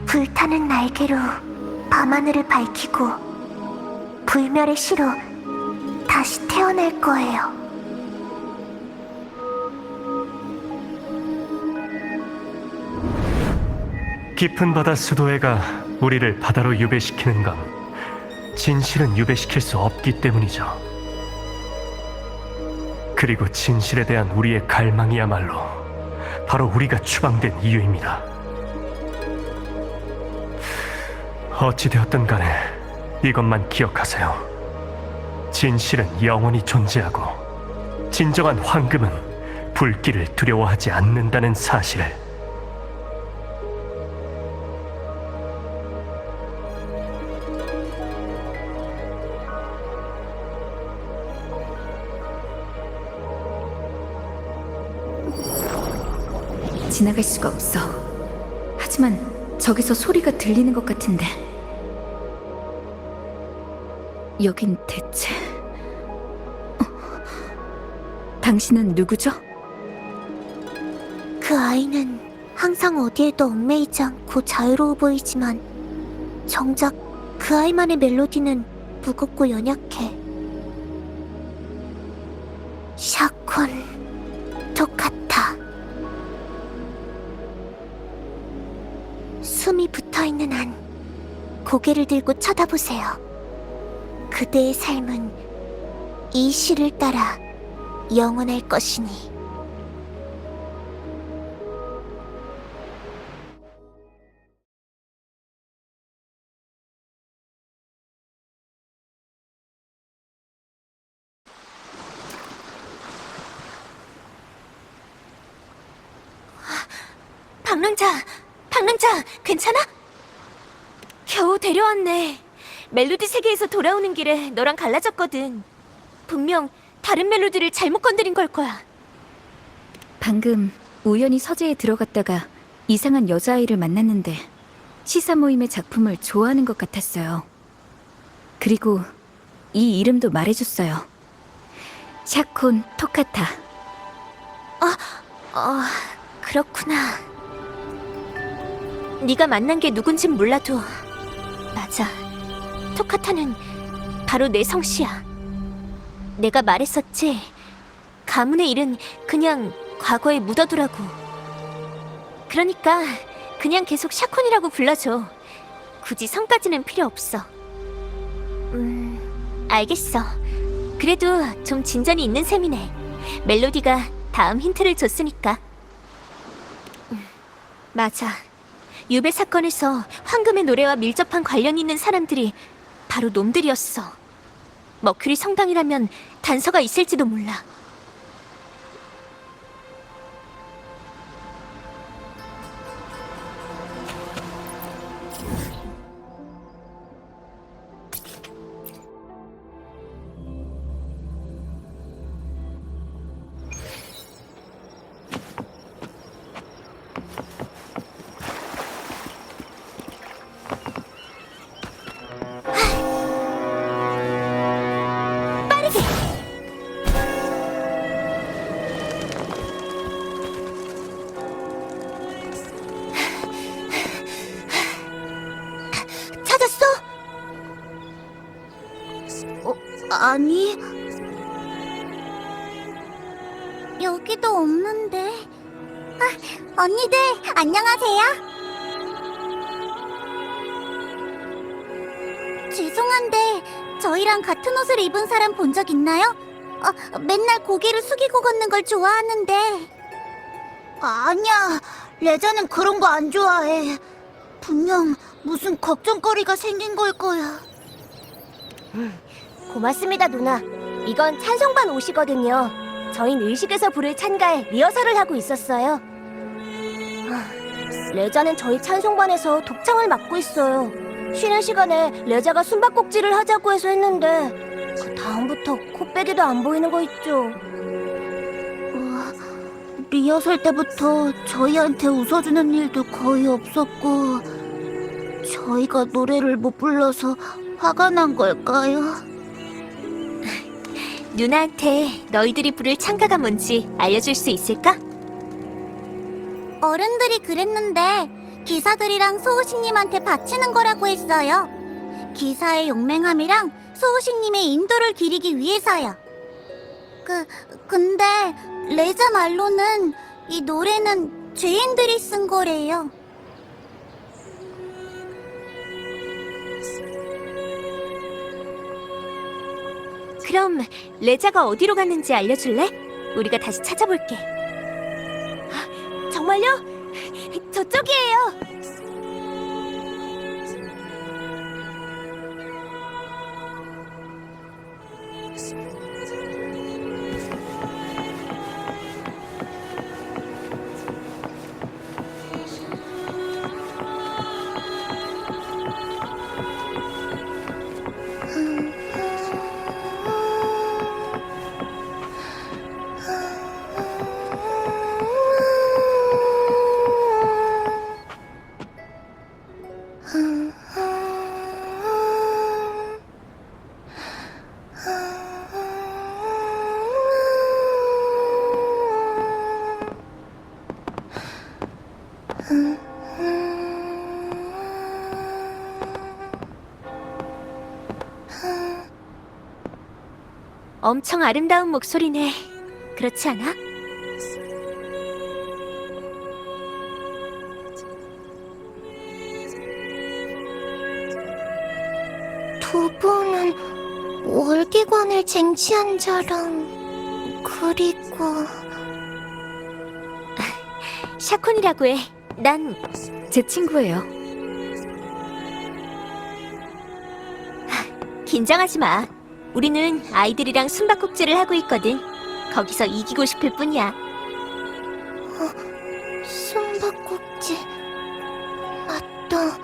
불타는 날개로 밤하늘을 밝히고 불멸의 시로 다시 태어날 거예요. 깊은 바다 수도회가 우리를 바다로 유배시키는 건 진실은 유배시킬 수 없기 때문이죠. 그리고 진실에 대한 우리의 갈망이야말로 바로 우리가 추방된 이유입니다. 어찌되었든 간에 이것만 기억하세요. 진실은 영원히 존재하고 진정한 황금은 불길을 두려워하지 않는다는 사실을. 지나갈 수가 없어. 하지만 저기서 소리가 들리는 것 같은데. 여긴 대체... 당신은 누구죠? 그 아이는 항상 어디에도 얽매이지 않고 자유로워 보이지만 정작 그 아이만의 멜로디는 무겁고 연약해. 샤콘 토카타. 숨이 붙어있는 한 고개를 들고 쳐다보세요. 그대의 삶은 이 시를 따라 영원할 것이니. 방랑자, 괜찮아? 겨우 데려왔네. 멜로디 세계에서 돌아오는 길에 너랑 갈라졌거든. 분명 다른 멜로디를 잘못 건드린 걸 거야. 방금 우연히 서재에 들어갔다가 이상한 여자아이를 만났는데 시사 모임의 작품을 좋아하는 것 같았어요. 그리고 이 이름도 말해줬어요. 샤콘 토카타. 그렇구나. 네가 만난 게 누군진 몰라도 맞아. 토카타는 바로 내 성씨야. 내가 말했었지. 가문의 일은 그냥 과거에 묻어두라고. 그러니까 그냥 계속 샤콘이라고 불러줘. 굳이 성까지는 필요 없어. 알겠어. 그래도 좀 진전이 있는 셈이네. 멜로디가 다음 힌트를 줬으니까. 맞아. 유배 사건에서 황금의 노래와 밀접한 관련이 있는 사람들이 바로 놈들이었어. 머큐리 성당이라면 단서가 있을지도 몰라. 찾았어? 아니. 여기도 없는데. 언니들, 안녕하세요. 죄송한데, 저희랑 같은 옷을 입은 사람 본 적 있나요? 맨날 고개를 숙이고 걷는 걸 좋아하는데. 아니야, 레자는 그런 거 안 좋아해. 분명 무슨 걱정거리가 생긴 걸 거야. 고맙습니다, 누나. 이건 찬송반 옷이거든요. 저흰 의식에서 부를 찬가에 리허설을 하고 있었어요. 레자는 저희 찬송반에서 독창을 맡고 있어요. 쉬는 시간에 레자가 숨바꼭질을 하자고 해서 했는데 그 다음부터 코빼기도 안 보이는 거 있죠. 리허설 때부터 저희한테 웃어주는 일도 거의 없었고 저희가 노래를 못 불러서 화가 난 걸까요? 누나한테 너희들이 부를 찬가가 뭔지 알려줄 수 있을까? 어른들이 그랬는데 기사들이랑 소호신님한테 바치는 거라고 했어요. 기사의 용맹함이랑 소호신님의 인도를 기리기 위해서요. 근데 레자 말로는 이 노래는 죄인들이 쓴 거래요. 그럼 레자가 어디로 갔는지 알려줄래? 우리가 다시 찾아볼게. 정말요? 저쪽이에요. 엄청 아름다운 목소리네. 그렇지 않아? 두 분은 월계관을 쟁취한 자랑, 그리고 샤콘이라고 해. 난 제 친구예요. 긴장하지 마. 우리는 아이들이랑 숨바꼭질을 하고 있거든. 거기서 이기고 싶을 뿐이야. 숨바꼭질. 맞다.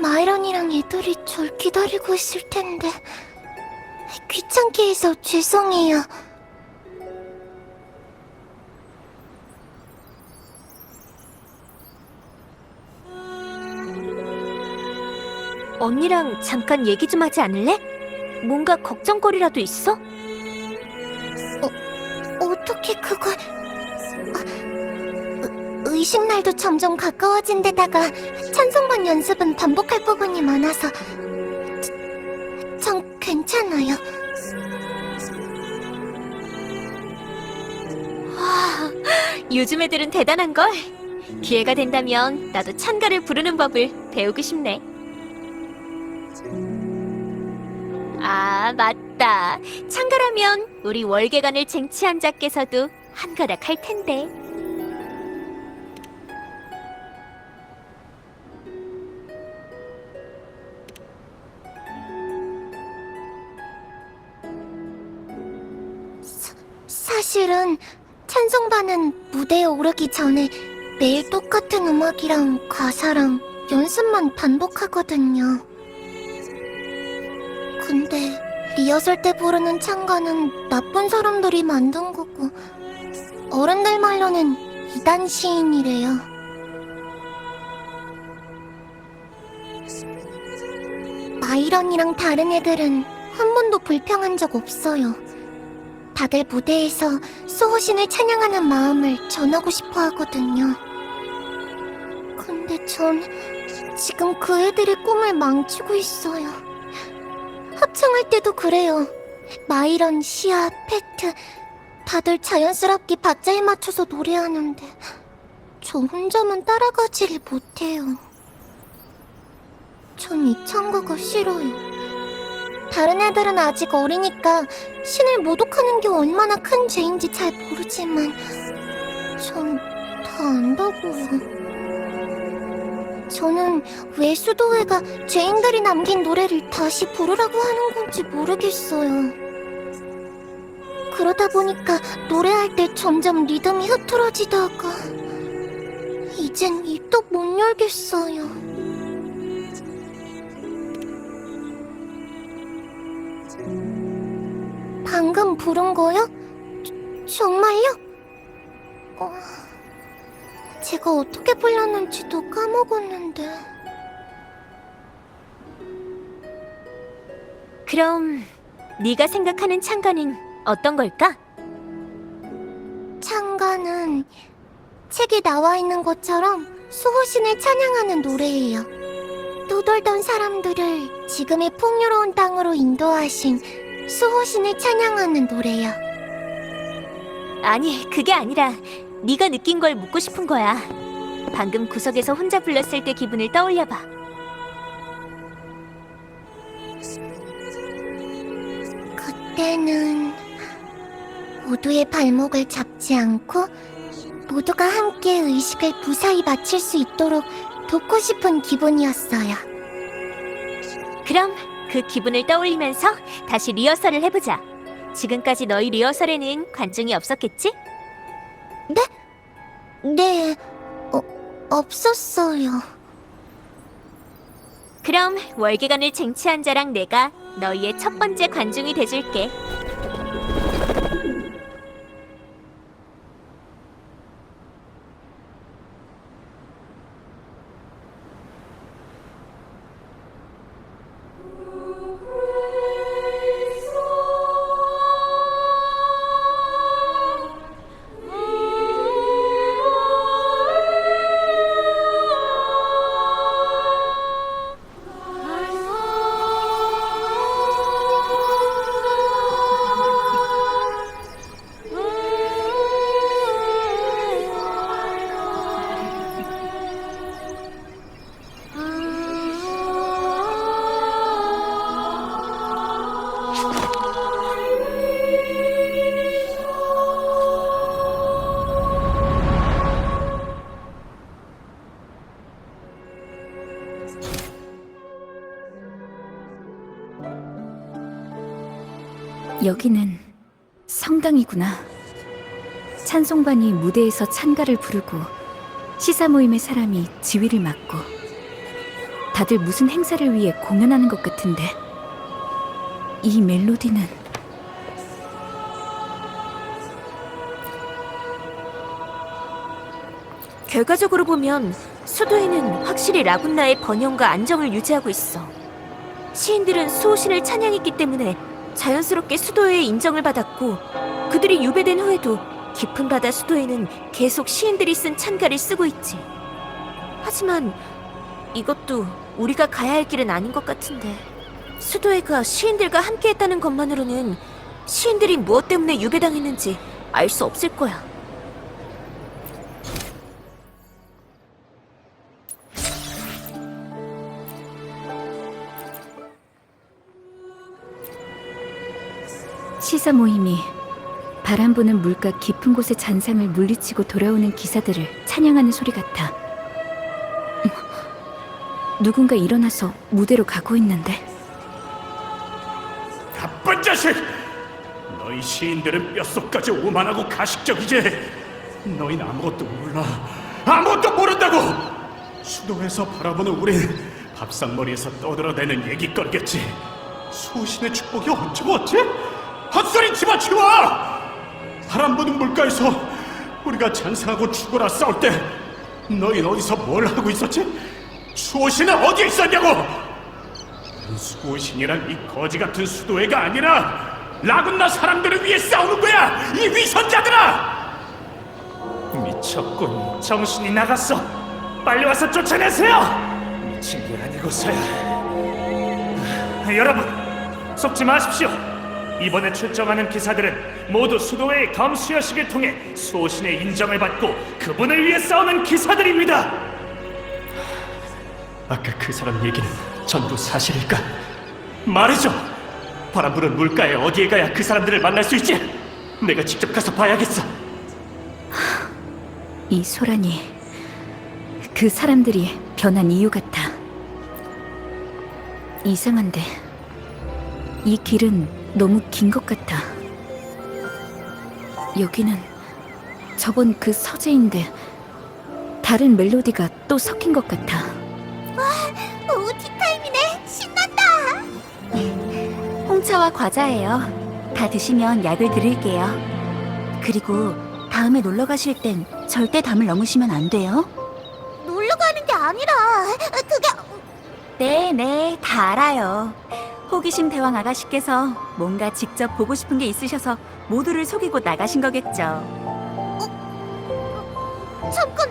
마이런이랑 애들이 절 기다리고 있을 텐데. 귀찮게 해서 죄송해요. 언니랑 잠깐 얘기 좀 하지 않을래? 뭔가 걱정거리라도 있어? 어떻게 그걸... 의식날도 점점 가까워진 데다가 찬송반 연습은 반복할 부분이 많아서 전 괜찮아요. 와, 요즘 애들은 대단한걸? 기회가 된다면 나도 찬가를 부르는 법을 배우고 싶네. 아, 맞다. 찬가라면 우리 월계관을 쟁취한 자께서도 한가닥 할 텐데. 사실은 찬송반은 무대에 오르기 전에 매일 똑같은 음악이랑 가사랑 연습만 반복하거든요. 근데 리허설 때 부르는 찬가는 나쁜 사람들이 만든 거고 어른들 말로는 이단 시인이래요. 마이런이랑 다른 애들은 한 번도 불평한 적 없어요. 다들 무대에서 소호신을 찬양하는 마음을 전하고 싶어 하거든요. 근데 전 지금 그 애들의 꿈을 망치고 있어요. 합창할 때도 그래요. 마이런, 시아, 페트 다들 자연스럽게 박자에 맞춰서 노래하는데 저 혼자만 따라가지를 못해요. 전 이 찬가가 싫어요. 다른 애들은 아직 어리니까 신을 모독하는 게 얼마나 큰 죄인지 잘 모르지만 전 다 안다고요. 저는 왜 수도회가 죄인들이 남긴 노래를 다시 부르라고 하는 건지 모르겠어요. 그러다 보니까 노래할 때 점점 리듬이 흐트러지다가 이젠 입도 못 열겠어요. 방금 부른 거요? 정말요? 제가 어떻게 불렀는지도 까먹었는데. 그럼 네가 생각하는 찬가는 어떤 걸까? 찬가는 책에 나와 있는 것처럼 수호신을 찬양하는 노래예요. 떠돌던 사람들을 지금의 풍요로운 땅으로 인도하신 수호신을 찬양하는 노래요. 아니, 그게 아니라 네가 느낀 걸 묻고 싶은 거야. 방금 구석에서 혼자 불렀을 때 기분을 떠올려봐. 그때는 모두의 발목을 잡지 않고 모두가 함께 의식을 무사히 마칠 수 있도록 돕고 싶은 기분이었어요. 그럼 그 기분을 떠올리면서 다시 리허설을 해보자. 지금까지 너희 리허설에는 관중이 없었겠지? 네, 없었어요. 그럼 월계관을 쟁취한 자랑 내가 너희의 첫 번째 관중이 돼줄게. 여기는 성당이구나. 찬송반이 무대에서 찬가를 부르고 시사 모임의 사람이 지휘를 맡고 다들 무슨 행사를 위해 공연하는 것 같은데 이 멜로디는 결과적으로 보면 수도에는 확실히 라군나의 번영과 안정을 유지하고 있어. 시인들은 수호신을 찬양했기 때문에 자연스럽게 수도의 인정을 받았고 그들이 유배된 후에도 깊은 바다 수도에는 계속 시인들이 쓴 찬가를 쓰고 있지. 하지만 이것도 우리가 가야 할 길은 아닌 것 같은데 수도회가 시인들과 함께했다는 것만으로는 시인들이 무엇 때문에 유배당했는지 알 수 없을 거야. 시사 모임이 바람 부는 물가 깊은 곳의 잔상을 물리치고 돌아오는 기사들을 찬양하는 소리 같아. 누군가 일어나서 무대로 가고 있는데. 나쁜 자식! 너희 시인들은 뼛속까지 오만하고 가식적이지. 너희는 아무것도 몰라. 아무것도 모른다고! 수도에서 바라보는 우린 밥상머리에서 떠들어대는 얘기거리겠지. 수호신의 축복이 어쩌고 어째? 헛소리 집어치워! 바람 부는 물가에서 우리가 잔상하고 죽어라 싸울 때 너희는 어디서 뭘 하고 있었지? 수호신은 어디에 있었냐고! 수호신이란 이 거지 같은 수도회가 아니라 라군나 사람들을 위해 싸우는 거야! 이 위선자들아! 미쳤군. 정신이 나갔어. 빨리 와서 쫓아내세요. 미친 게 아니고서야. 여러분, 속지 마십시오. 이번에 출정하는 기사들은 모두 수도회의 감수여식을 통해 수호신의 인정을 받고 그분을 위해 싸우는 기사들입니다. 아까 그 사람 얘기는 전부 사실일까? 말해줘! 바람 부는 물가에 어디에 가야 그 사람들을 만날 수 있지? 내가 직접 가서 봐야겠어. 이 소란이 그 사람들이 변한 이유 같아. 이상한데 이 길은 너무 긴 것 같아. 여기는 저번 그 서재인데 다른 멜로디가 또 섞인 것 같아. 오후 티타임이네. 신난다. 홍차와 과자예요. 다 드시면 약을 드릴게요. 그리고 다음에 놀러 가실 땐 절대 담을 넘으시면 안 돼요. 놀러 가는 게 아니라 그게 네, 다 알아요. 호기심 대왕 아가씨께서 뭔가 직접 보고 싶은 게 있으셔서 모두를 속이고 나가신 거겠죠. 잠깐.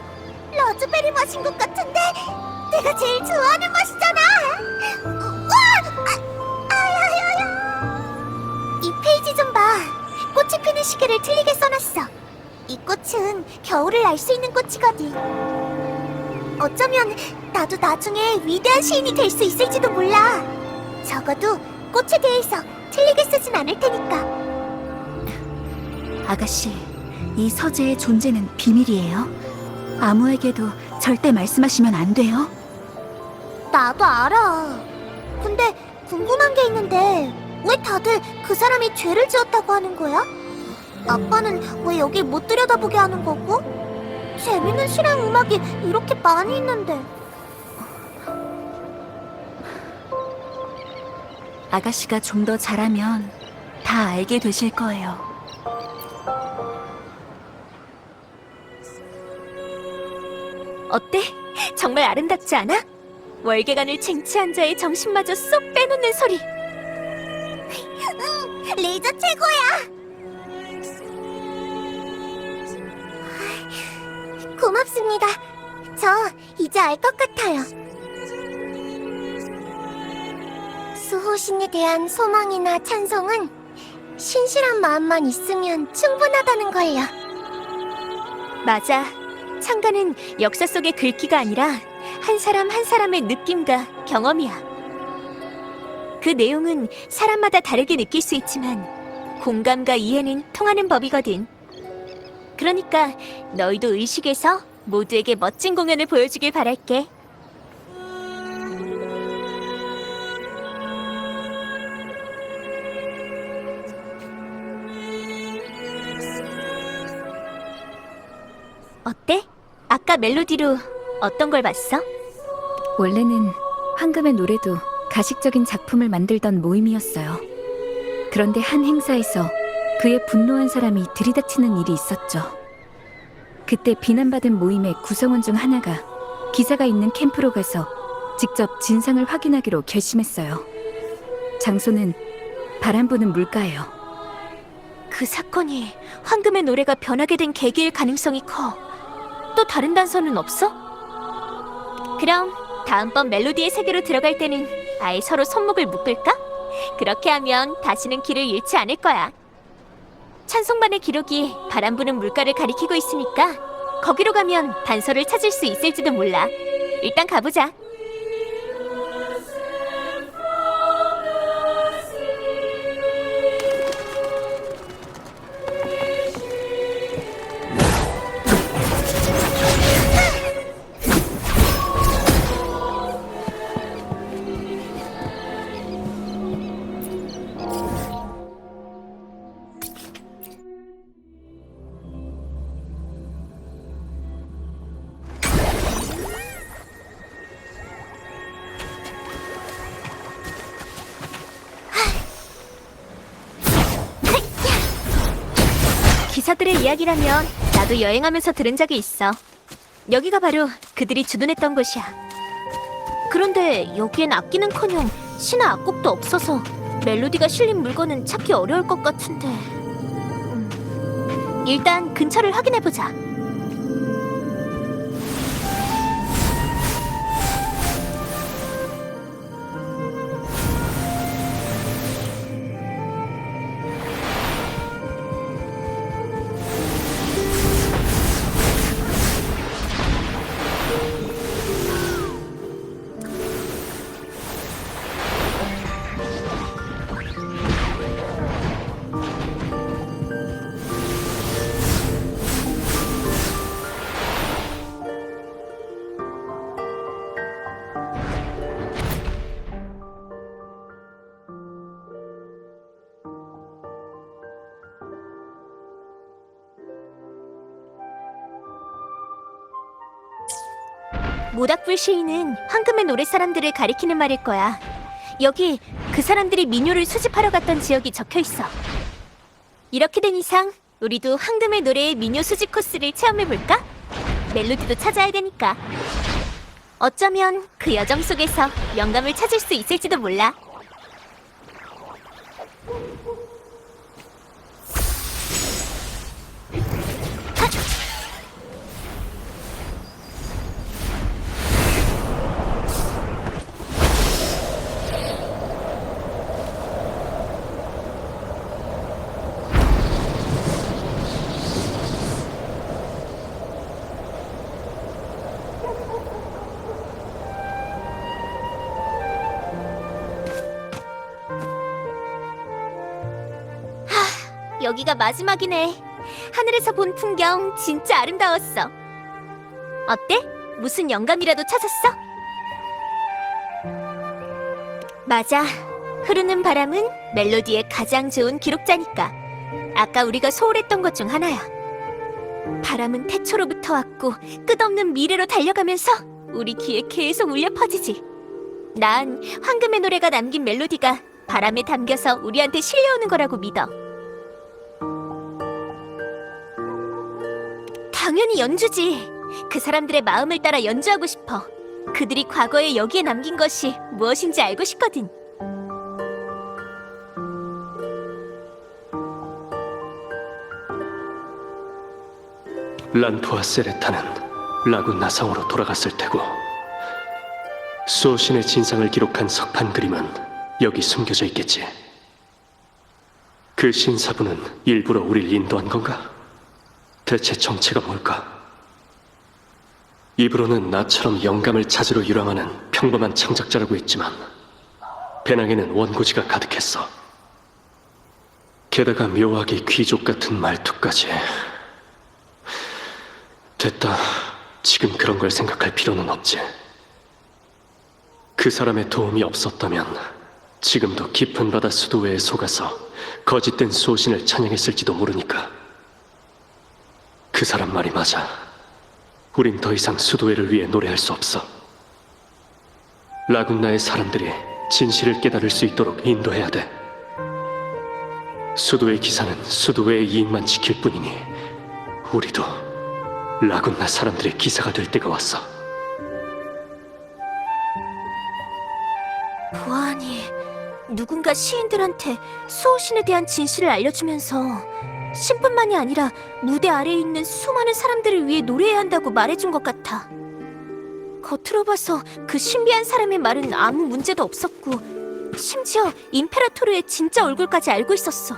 러즈베리 맛인 것 같은데 내가 제일 좋아하는 맛이잖아. 이 페이지 좀 봐. 꽃이 피는 시기를 틀리게 써놨어. 이 꽃은 겨울을 알 수 있는 꽃이거든. 어쩌면 나도 나중에 위대한 시인이 될 수 있을지도 몰라. 적어도 꽃에 대해서 틀리게 쓰진 않을 테니까. 아가씨, 이 서재의 존재는 비밀이에요. 아무에게도 절대 말씀하시면 안 돼요. 나도 알아. 근데 궁금한 게 있는데 왜 다들 그 사람이 죄를 지었다고 하는 거야? 아빠는 왜 여길 못 들여다보게 하는 거고? 재밌는 실황 음악이 이렇게 많이 있는데. 아가씨가 좀 더 잘하면 다 알게 되실 거예요. 어때? 정말 아름답지 않아? 월계관을 쟁취한 자의 정신마저 쏙 빼놓는 소리. 레이저 최고야. 고맙습니다. 저 이제 알 것 같아요. 수호신에 대한 소망이나 찬송은 신실한 마음만 있으면 충분하다는 걸요. 맞아. 창가는 역사 속의 글귀가 아니라 한 사람 한 사람의 느낌과 경험이야. 그 내용은 사람마다 다르게 느낄 수 있지만 공감과 이해는 통하는 법이거든. 그러니까 너희도 의식해서 모두에게 멋진 공연을 보여주길 바랄게. 어때? 아까 멜로디로 어떤 걸 봤어? 원래는 황금의 노래도 가식적인 작품을 만들던 모임이었어요. 그런데 한 행사에서 그의 분노한 사람이 들이닥치는 일이 있었죠. 그때 비난받은 모임의 구성원 중 하나가 기사가 있는 캠프로 가서 직접 진상을 확인하기로 결심했어요. 장소는 바람 부는 물가예요. 그 사건이 황금의 노래가 변하게 된 계기일 가능성이 커. 또 다른 단서는 없어? 그럼 다음번 멜로디의 세계로 들어갈 때는 아예 서로 손목을 묶을까? 그렇게 하면 다시는 길을 잃지 않을 거야. 찬송반의 기록이 바람 부는 물가를 가리키고 있으니까 거기로 가면 단서를 찾을 수 있을지도 몰라. 일단 가보자. 기사들의 이야기라면 나도 여행하면서 들은 적이 있어. 여기가 바로 그들이 주둔했던 곳이야. 그런데 여기엔 악기는커녕 시나 악곡도 없어서 멜로디가 실린 물건은 찾기 어려울 것 같은데. 일단 근처를 확인해보자. 모닥불 시인은 황금의 노래 사람들을 가리키는 말일 거야. 여기 그 사람들이 민요를 수집하러 갔던 지역이 적혀 있어. 이렇게 된 이상 우리도 황금의 노래의 민요 수집 코스를 체험해볼까? 멜로디도 찾아야 되니까. 어쩌면 그 여정 속에서 영감을 찾을 수 있을지도 몰라. 여기가 마지막이네. 하늘에서 본 풍경 진짜 아름다웠어. 어때? 무슨 영감이라도 찾았어? 맞아. 흐르는 바람은 멜로디의 가장 좋은 기록자니까. 아까 우리가 소홀했던 것 중 하나야. 바람은 태초로부터 왔고 끝없는 미래로 달려가면서 우리 귀에 계속 울려 퍼지지. 난 황금의 노래가 남긴 멜로디가 바람에 담겨서 우리한테 실려오는 거라고 믿어. 당연히 연주지. 그 사람들의 마음을 따라 연주하고 싶어. 그들이 과거에 여기에 남긴 것이 무엇인지 알고 싶거든. 란토와 세레타는 라군나 성으로 돌아갔을 테고 수호신의 진상을 기록한 석판 그림은 여기 숨겨져 있겠지. 그 신사부는 일부러 우릴 인도한 건가? 대체 정체가 뭘까? 입으로는 나처럼 영감을 찾으러 유랑하는 평범한 창작자라고 했지만 배낭에는 원고지가 가득했어. 게다가 묘하게 귀족 같은 말투까지. 됐다. 지금 그런 걸 생각할 필요는 없지. 그 사람의 도움이 없었다면 지금도 깊은 바다 수도회에 속아서 거짓된 수호신을 찬양했을지도 모르니까. 그 사람 말이 맞아. 우린 더 이상 수도회를 위해 노래할 수 없어. 라군나의 사람들이 진실을 깨달을 수 있도록 인도해야 돼. 수도회 기사는 수도회의 이익만 지킬 뿐이니 우리도 라군나 사람들의 기사가 될 때가 왔어. 보아하니 누군가 시인들한테 수호신에 대한 진실을 알려주면서 신뿐만이 아니라 무대 아래에 있는 수많은 사람들을 위해 노래해야 한다고 말해준 것 같아. 겉으로 봐서 그 신비한 사람의 말은 아무 문제도 없었고 심지어 임페라토르의 진짜 얼굴까지 알고 있었어.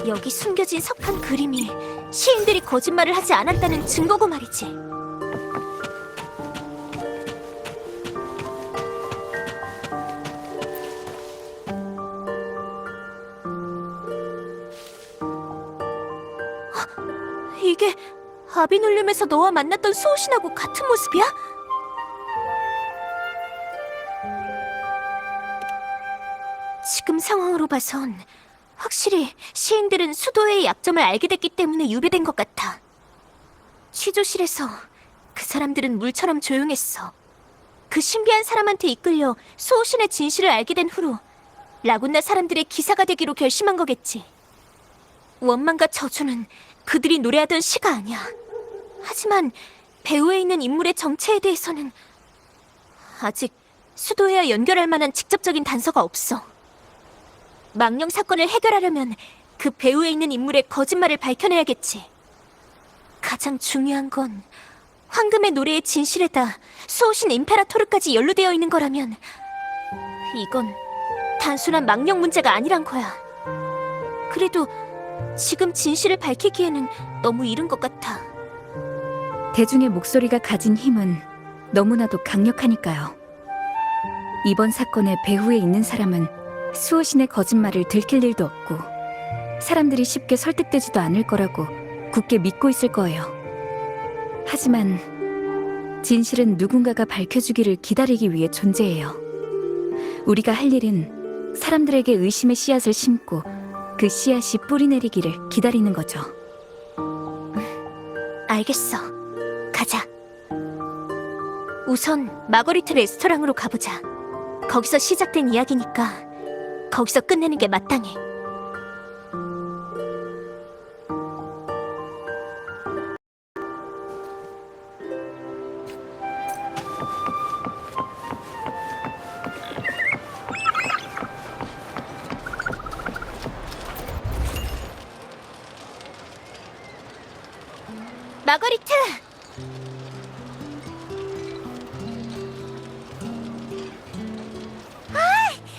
여기 숨겨진 석판 그림이 시인들이 거짓말을 하지 않았다는 증거고 말이지. 이게 아비놀륨에서 너와 만났던 수호신하고 같은 모습이야? 지금 상황으로 봐선 확실히 시인들은 수도회의 약점을 알게 됐기 때문에 유배된 것 같아. 취조실에서 그 사람들은 물처럼 조용했어. 그 신비한 사람한테 이끌려 수호신의 진실을 알게 된 후로 라군나 사람들의 기사가 되기로 결심한 거겠지. 원망과 저주는 그들이 노래하던 시가 아니야. 하지만 배후에 있는 인물의 정체에 대해서는 아직 수도회와 연결할 만한 직접적인 단서가 없어. 망령 사건을 해결하려면 그 배후에 있는 인물의 거짓말을 밝혀내야겠지. 가장 중요한 건 황금의 노래의 진실에다 수호신 임페라토르까지 연루되어 있는 거라면 이건 단순한 망령 문제가 아니란 거야. 그래도 지금 진실을 밝히기에는 너무 이른 것 같아. 대중의 목소리가 가진 힘은 너무나도 강력하니까요. 이번 사건의 배후에 있는 사람은 수호신의 거짓말을 들킬 일도 없고 사람들이 쉽게 설득되지도 않을 거라고 굳게 믿고 있을 거예요. 하지만 진실은 누군가가 밝혀주기를 기다리기 위해 존재해요. 우리가 할 일은 사람들에게 의심의 씨앗을 심고 그 씨앗이 뿌리내리기를 기다리는 거죠. 알겠어. 가자. 우선 마거리트 레스토랑으로 가보자. 거기서 시작된 이야기니까 거기서 끝내는 게 마땅해. 마거리트!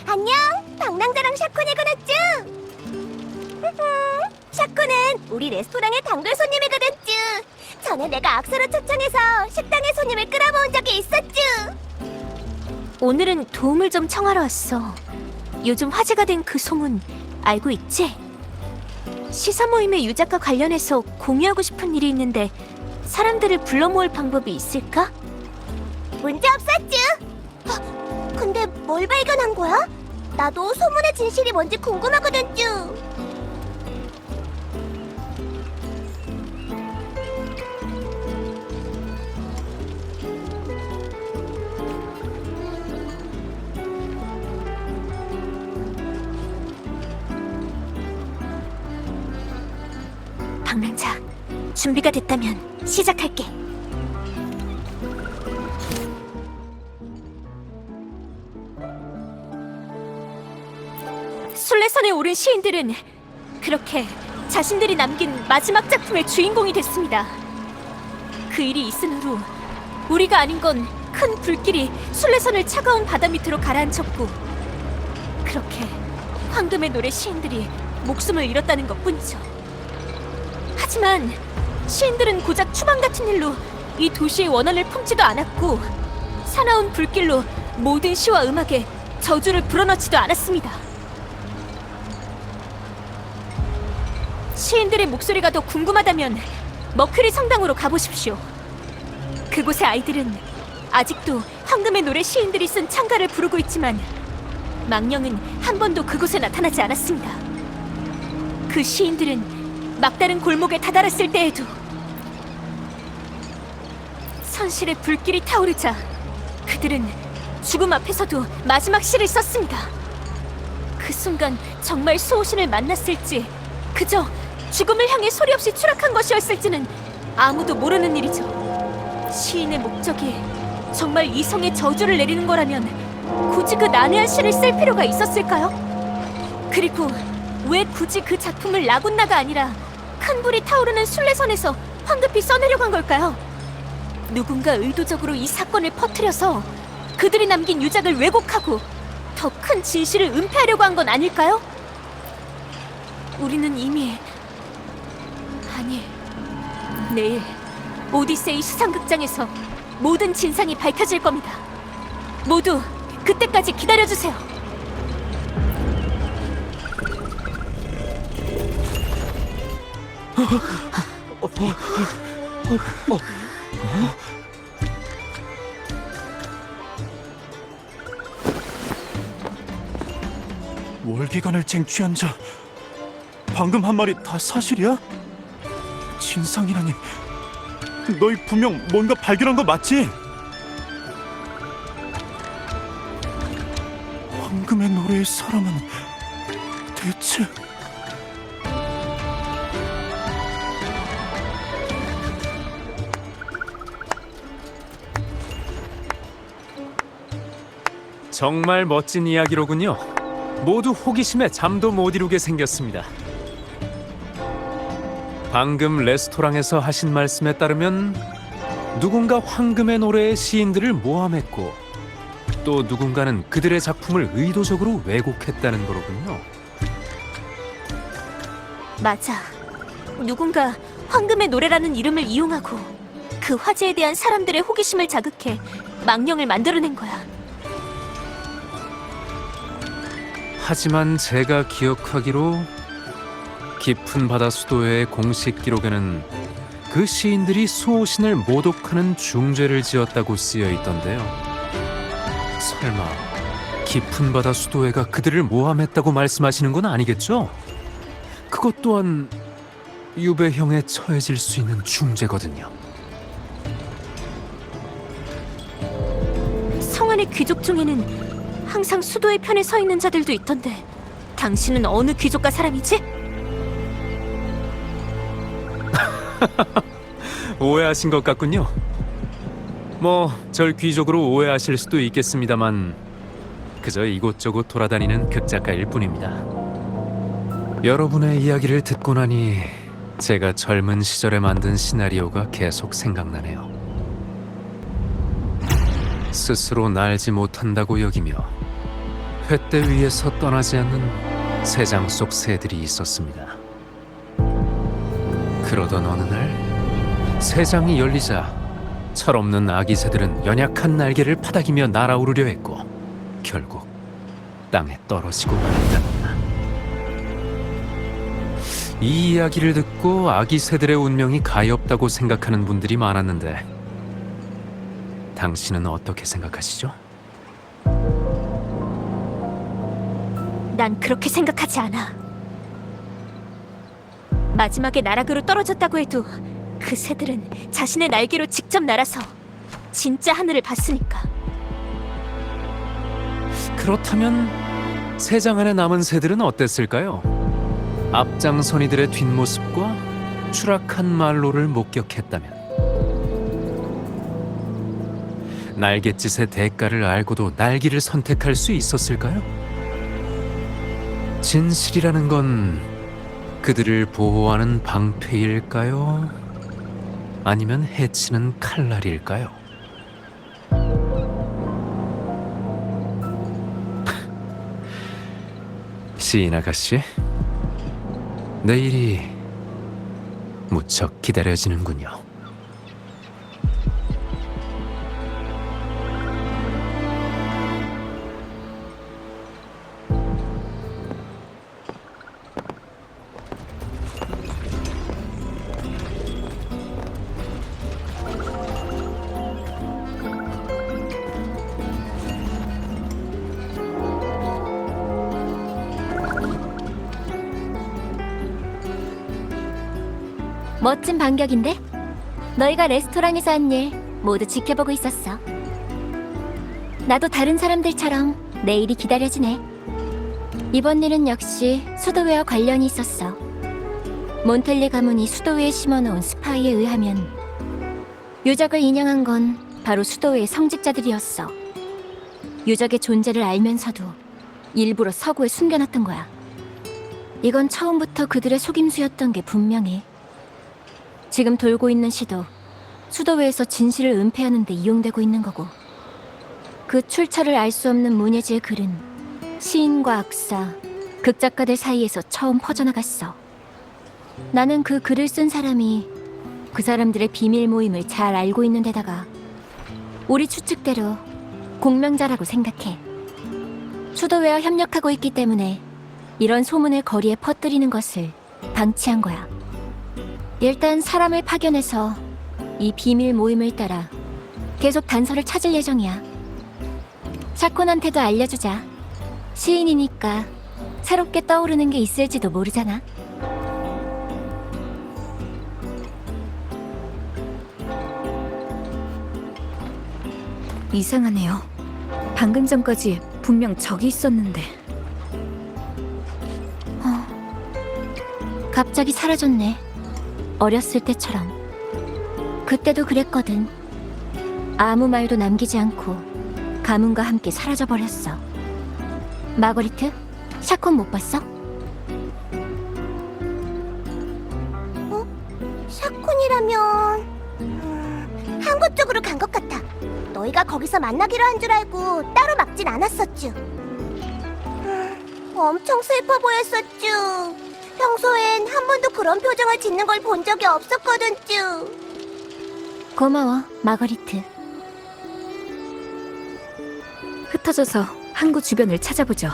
안녕, 방랑자랑 샤코네가 났쥬? 샤코는 우리 레스토랑의 단골 손님이가 됐쥬. 전에 내가 악수로 초청해서 식당에 손님을 끌어모은 적이 있었쥬. 오늘은 도움을 좀 청하러 왔어. 요즘 화제가 된 그 소문 알고 있지? 시사 모임의 유작과 관련해서 공유하고 싶은 일이 있는데 사람들을 불러 모을 방법이 있을까? 문제 없었쥬. 근데 뭘 발견한 거야? 나도 소문의 진실이 뭔지 궁금하거든 쭈. 방랑자, 준비가 됐다면 시작할게. 순례선에 오른 시인들은 그렇게 자신들이 남긴 마지막 작품의 주인공이 됐습니다. 그 일이 있은 후로 우리가 아닌 건 큰 불길이 순례선을 차가운 바다 밑으로 가라앉혔고, 그렇게 황금의 노래 시인들이 목숨을 잃었다는 것뿐이죠. 하지만 시인들은 고작 추방 같은 일로 이 도시의 원한을 품지도 않았고, 사나운 불길로 모든 시와 음악에 저주를 불어넣지도 않았습니다. 시인들의 목소리가 더 궁금하다면 머큐리 성당으로 가보십시오. 그곳의 아이들은 아직도 황금의 노래 시인들이 쓴 찬가를 부르고 있지만 망령은 한 번도 그곳에 나타나지 않았습니다. 그 시인들은 막다른 골목에 다다랐을 때에도 선실의 불길이 타오르자 그들은 죽음 앞에서도 마지막 시를 썼습니다. 그 순간 정말 수호신을 만났을지 그저 죽음을 향해 소리 없이 추락한 것이었을지는 아무도 모르는 일이죠. 시인의 목적이 정말 이성에 저주를 내리는 거라면 굳이 그 난해한 시를 쓸 필요가 있었을까요? 그리고 왜 굳이 그 작품을 라군나가 아니라 큰 불이 타오르는 순례선에서 황급히 써내려고 한 걸까요? 누군가 의도적으로 이 사건을 퍼뜨려서 그들이 남긴 유작을 왜곡하고 더 큰 진실을 은폐하려고 한 건 아닐까요? 우리는 이미 내일 오디세이 수상극장에서 모든 진상이 밝혀질 겁니다. 모두 그때까지 기다려주세요. 월기관을 쟁취한 자, 방금 한 말이 다 사실이야? 진상이라니, 너희 분명 뭔가 발견한 거 맞지? 황금의 노래의 사람은 대체... 정말 멋진 이야기로군요. 모두 호기심에 잠도 못 이루게 생겼습니다. 방금 레스토랑에서 하신 말씀에 따르면 누군가 황금의 노래의 시인들을 모함했고 또 누군가는 그들의 작품을 의도적으로 왜곡했다는 거로군요. 맞아. 누군가 황금의 노래라는 이름을 이용하고 그 화제에 대한 사람들의 호기심을 자극해 망령을 만들어낸 거야. 하지만 제가 기억하기로 깊은 바다 수도회의 공식 기록에는 그 시인들이 수호신을 모독하는 중죄를 지었다고 쓰여 있던데요. 설마 깊은 바다 수도회가 그들을 모함했다고 말씀하시는 건 아니겠죠? 그것 또한 유배형에 처해질 수 있는 중죄거든요. 성안의 귀족 중에는 항상 수도의 편에 서 있는 자들도 있던데 당신은 어느 귀족과 사람이지? 오해하신 것 같군요. 뭐 절 귀족으로 오해하실 수도 있겠습니다만 그저 이곳저곳 돌아다니는 극작가일 뿐입니다. 여러분의 이야기를 듣고 나니 제가 젊은 시절에 만든 시나리오가 계속 생각나네요. 스스로 날지 못한다고 여기며 횃대 위에서 떠나지 않는 새장 속 새들이 있었습니다. 그러던 어느 날 새장이 열리자 철없는 아기 새들은 연약한 날개를 파닥이며 날아오르려 했고 결국 땅에 떨어지고 말았답니다. 이 이야기를 듣고 아기 새들의 운명이 가엾다고 생각하는 분들이 많았는데 당신은 어떻게 생각하시죠? 난 그렇게 생각하지 않아. 마지막에 나락으로 떨어졌다고 해도 그 새들은 자신의 날개로 직접 날아서 진짜 하늘을 봤으니까. 그렇다면 세장 안에 남은 새들은 어땠을까요? 앞장선이들의 뒷모습과 추락한 말로를 목격했다면 날갯짓의 대가를 알고도 날기를 선택할 수 있었을까요? 진실이라는 건 그들을 보호하는 방패일까요? 아니면 해치는 칼날일까요? 시인 아가씨, 내일이 무척 기다려지는군요. 멋진 반격인데? 너희가 레스토랑에서 한 일 모두 지켜보고 있었어. 나도 다른 사람들처럼 내일이 기다려지네. 이번 일은 역시 수도회와 관련이 있었어. 몬텔리 가문이 수도회에 심어놓은 스파이에 의하면 유적을 인양한 건 바로 수도회의 성직자들이었어. 유적의 존재를 알면서도 일부러 서구에 숨겨놨던 거야. 이건 처음부터 그들의 속임수였던 게 분명해. 지금 돌고 있는 시도, 수도회에서 진실을 은폐하는 데 이용되고 있는 거고, 그 출처를 알 수 없는 문예지의 글은 시인과 악사, 극작가들 사이에서 처음 퍼져나갔어. 나는 그 글을 쓴 사람이 그 사람들의 비밀 모임을 잘 알고 있는 데다가 우리 추측대로 공명자라고 생각해. 수도회와 협력하고 있기 때문에 이런 소문을 거리에 퍼뜨리는 것을 방치한 거야. 일단 사람을 파견해서 이 비밀 모임을 따라 계속 단서를 찾을 예정이야. 샤콘한테도 알려주자. 시인이니까 새롭게 떠오르는 게 있을지도 모르잖아. 이상하네요. 방금 전까지 분명 적이 있었는데. 갑자기 사라졌네. 어렸을 때처럼. 그때도 그랬거든. 아무 말도 남기지 않고 가문과 함께 사라져버렸어. 마거리트, 샤콘 못 봤어? 샤콘이라면 항구 쪽으로 간 것 같아. 너희가 거기서 만나기로 한 줄 알고 따로 막진 않았었쥬. 엄청 슬퍼 보였었쥬. 평소엔 한 번도 그런 표정을 짓는 걸 본 적이 없었거든쭈. 고마워, 마거리트. 흩어져서 항구 주변을 찾아보죠.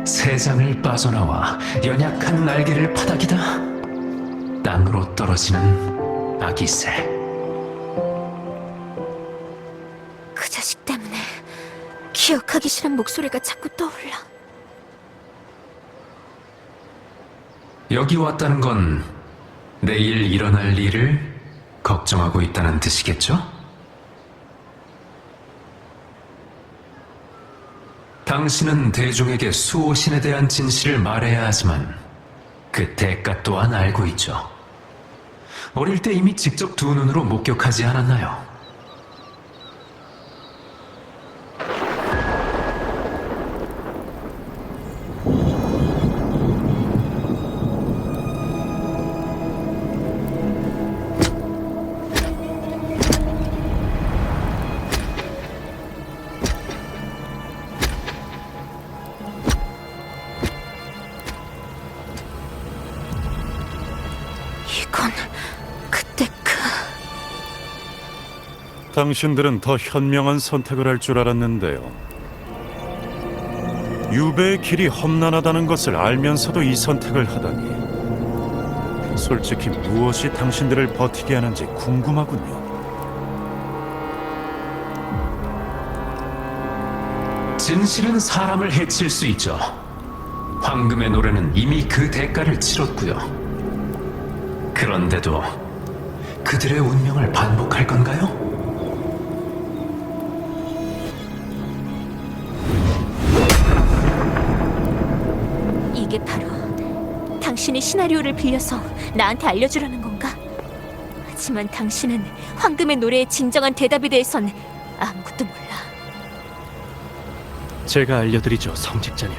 세상을 빠져나와 연약한 날개를 파닥이다 땅으로 떨어지는 아기새. 그 자식 때문에 기억하기 싫은 목소리가 자꾸 떠올라. 여기 왔다는 건 내일 일어날 일을 걱정하고 있다는 뜻이겠죠? 당신은 대중에게 수호신에 대한 진실을 말해야 하지만 그 대가 또한 알고 있죠. 어릴 때 이미 직접 두 눈으로 목격하지 않았나요? 이건 그때 당신들은 더 현명한 선택을 할 줄 알았는데요. 유배의 길이 험난하다는 것을 알면서도 이 선택을 하다니. 솔직히 무엇이 당신들을 버티게 하는지 궁금하군요. 진실은 사람을 해칠 수 있죠. 황금의 노래는 이미 그 대가를 치렀고요. 그런데도 그들의 운명을 반복할 건가요? 이게 바로 당신이 시나리오를 빌려서 나한테 알려주려는 건가? 하지만 당신은 황금의 노래의 진정한 대답에 대해선 아무것도 몰라. 제가 알려드리죠, 성직자님.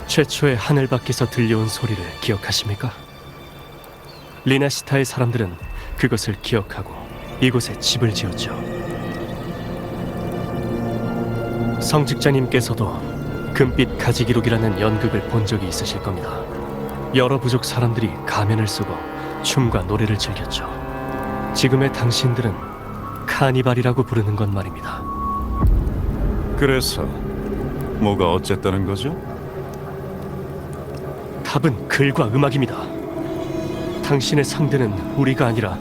최초의 하늘 밖에서 들려온 소리를 기억하십니까? 리나시타의 사람들은 그것을 기억하고 이곳에 집을 지었죠. 성직자님께서도 금빛 가지기록이라는 연극을 본 적이 있으실 겁니다. 여러 부족 사람들이 가면을 쓰고 춤과 노래를 즐겼죠. 지금의 당신들은 카니발이라고 부르는 것 말입니다. 그래서 뭐가 어쨌다는 거죠? 답은 글과 음악입니다. 당신의 상대는 우리가 아니라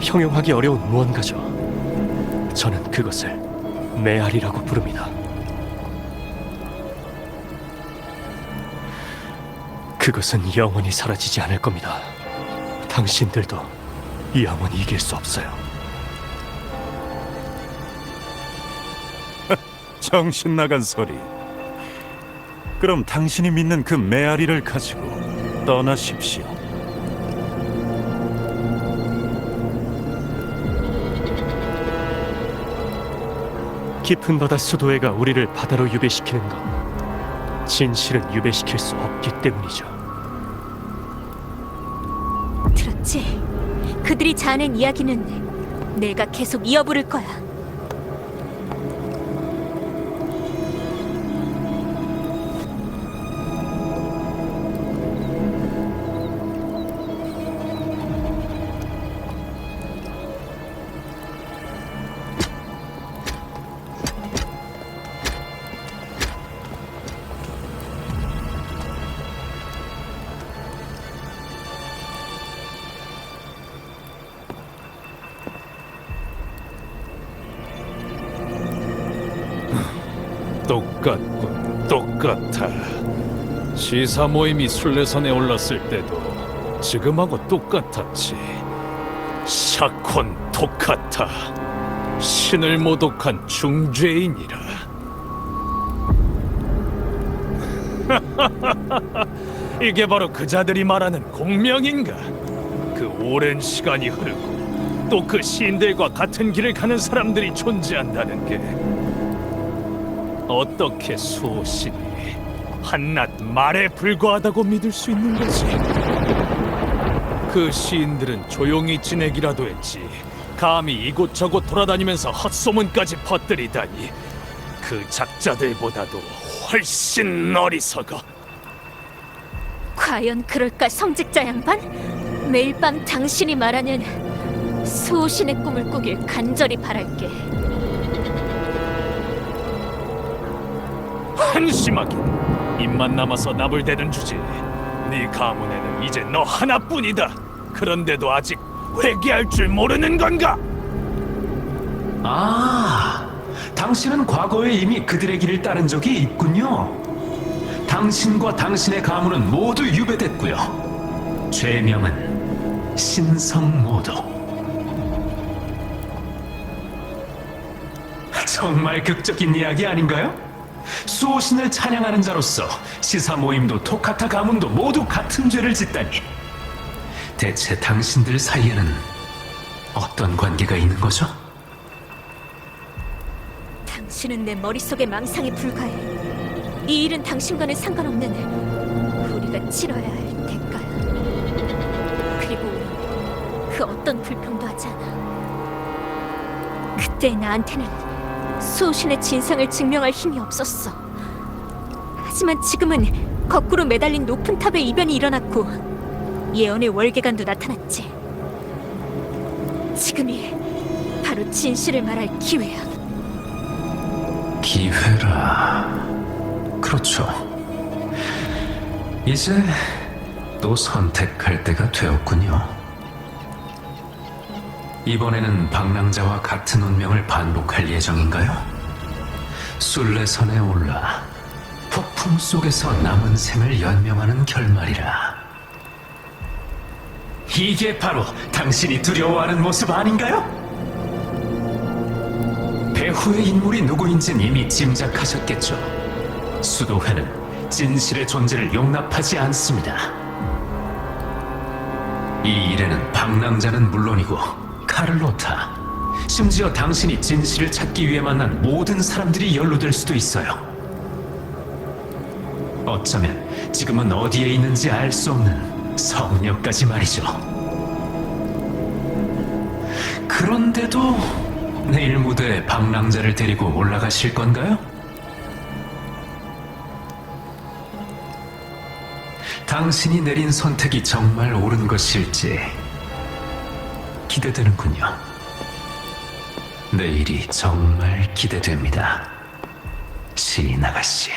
형용하기 어려운 무언가죠. 저는 그것을 메아리라고 부릅니다. 그것은 영원히 사라지지 않을 겁니다. 당신들도 영원히 이길 수 없어요. 정신 나간 소리. 그럼 당신이 믿는 그 메아리를 가지고 떠나십시오. 깊은 바다 수도회가 우리를 바다로 유배시키는 건 진실은 유배시킬 수 없기 때문이죠. 들었지? 그들이 자아낸 이야기는 내가 계속 이어부를 거야. 똑같아. 시사 모임이 순례선에 올랐을 때도 지금하고 똑같았지. 샤콘 토카타, 신을 모독한 중죄인이라. 이게 바로 그자들이 말하는 공명인가? 그 오랜 시간이 흐르고 또 그 시인들과 같은 길을 가는 사람들이 존재한다는 게 어떻게 수호신이 한낱 말에 불과하다고 믿을 수 있는 거지? 그 시인들은 조용히 지내기라도 했지 감히 이곳저곳 돌아다니면서 헛소문까지 퍼뜨리다니. 그 작자들보다도 훨씬 어리석어. 과연 그럴까, 성직자 양반? 매일 밤 당신이 말하는 수호신의 꿈을 꾸길 간절히 바랄게. 한심하긴. 입만 남아서 나불대는 주제. 네 가문에는 이제 너 하나뿐이다. 그런데도 아직 회개할 줄 모르는 건가? 아, 당신은 과거에 이미 그들의 길을 따른 적이 있군요. 당신과 당신의 가문은 모두 유배됐고요. 죄명은 신성모독. 정말 극적인 이야기 아닌가요? 수호신을 찬양하는 자로서 시사 모임도 토카타 가문도 모두 같은 죄를 짓다니. 대체 당신들 사이에는 어떤 관계가 있는 거죠? 당신은 내 머릿속의 망상에 불과해. 이 일은 당신과는 상관없는 우리가 치러야 할 대가야. 그리고 우린 그 어떤 불평도 하지 않아. 그때 나한테는 수호신의 진상을 증명할 힘이 없었어. 하지만 지금은 거꾸로 매달린 높은 탑에 이변이 일어났고 예언의 월계관도 나타났지. 지금이 바로 진실을 말할 기회야. 기회라. 그렇죠. 이제 또 선택할 때가 되었군요. 이번에는 방랑자와 같은 운명을 반복할 예정인가요? 순례선에 올라 폭풍 속에서 남은 생을 연명하는 결말이라. 이게 바로 당신이 두려워하는 모습 아닌가요? 배후의 인물이 누구인지는 이미 짐작하셨겠죠. 수도회는 진실의 존재를 용납하지 않습니다. 이 일에는 방랑자는 물론이고 카를로타, 심지어 당신이 진실을 찾기 위해 만난 모든 사람들이 연루될 수도 있어요. 어쩌면 지금은 어디에 있는지 알 수 없는 성녀까지 말이죠. 그런데도 내일 무대에 방랑자를 데리고 올라가실 건가요? 당신이 내린 선택이 정말 옳은 것일지 기대되는군요. 내일이 정말 기대됩니다. 시인 아가씨.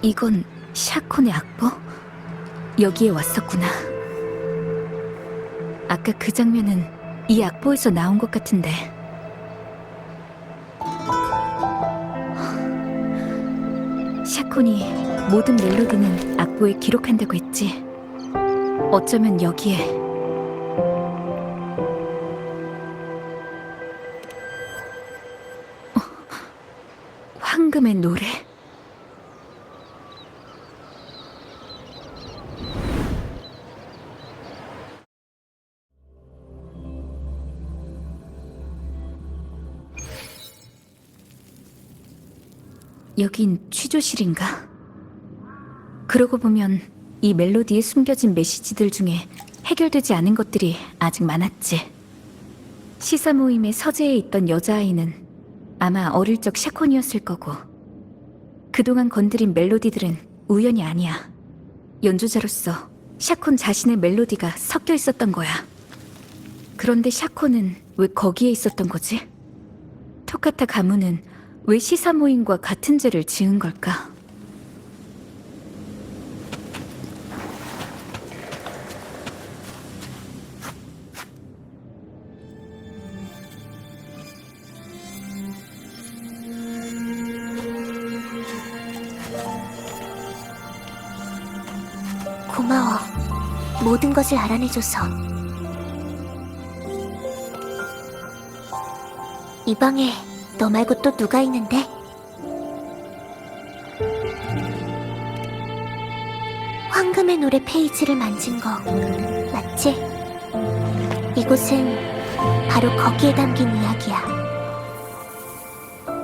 이건 샤콘의 악보? 여기에 왔었구나. 아까 그 장면은 이 악보에서 나온 것 같은데. 샤콘이 모든 멜로디는 악보에 기록한다고 했지. 어쩌면 여기에 황금의 노래? 여긴 취조실인가? 그러고 보면 이 멜로디에 숨겨진 메시지들 중에 해결되지 않은 것들이 아직 많았지. 시사 모임의 서재에 있던 여자아이는 아마 어릴 적 샤콘이었을 거고, 그동안 건드린 멜로디들은 우연이 아니야. 연주자로서 샤콘 자신의 멜로디가 섞여 있었던 거야. 그런데 샤콘은 왜 거기에 있었던 거지? 토카타 가문은 왜 시사 모임과 같은 죄를 지은 걸까? 고마워. 모든 것을 알아내줘서. 이 방에 너 말고 또 누가 있는데? 황금의 노래 페이지를 만진 거 맞지? 이곳은 바로 거기에 담긴 이야기야.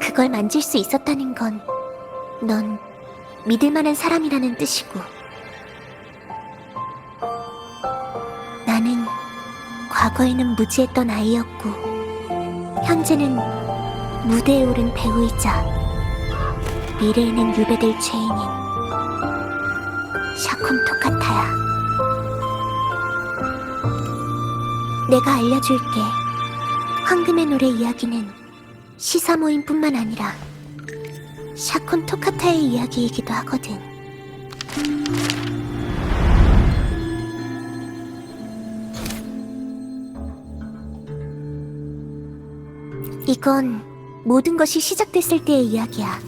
그걸 만질 수 있었다는 건 넌 믿을 만한 사람이라는 뜻이고, 나는 과거에는 무지했던 아이였고 현재는 무대에 오른 배우이자 미래에는 유배될 죄인인 샤콘 토카타야. 내가 알려줄게. 황금의 노래 이야기는 시사 모임뿐만 아니라 샤콘 토카타의 이야기이기도 하거든. 이건 모든 것이 시작됐을 때의 이야기야.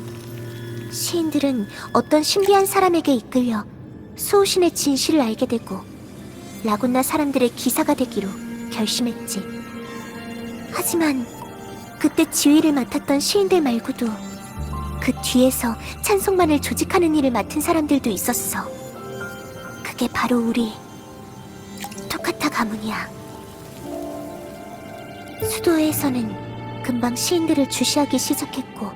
시인들은 어떤 신비한 사람에게 이끌려 수호신의 진실을 알게 되고 라군나 사람들의 기사가 되기로 결심했지. 하지만 그때 지휘를 맡았던 시인들 말고도 그 뒤에서 찬송만을 조직하는 일을 맡은 사람들도 있었어. 그게 바로 우리 토카타 가문이야. 수도회에서는 금방 시인들을 주시하기 시작했고,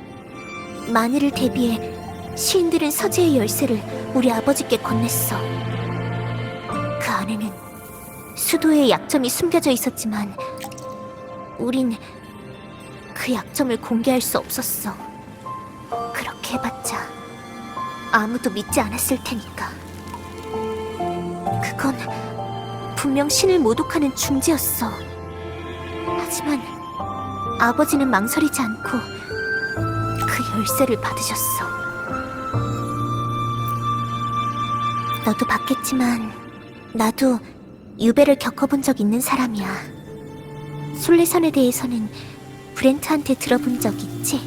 만일을 대비해 시인들은 서재의 열쇠를 우리 아버지께 건넸어. 그 안에는 수도의 약점이 숨겨져 있었지만 우린 그 약점을 공개할 수 없었어. 그렇게 해봤자 아무도 믿지 않았을 테니까. 그건 분명 신을 모독하는 중재였어. 하지만 아버지는 망설이지 않고 그 열쇠를 받으셨어. 너도 봤겠지만 나도 유배를 겪어본 적 있는 사람이야. 솔레선에 대해서는 브렌트한테 들어본 적 있지?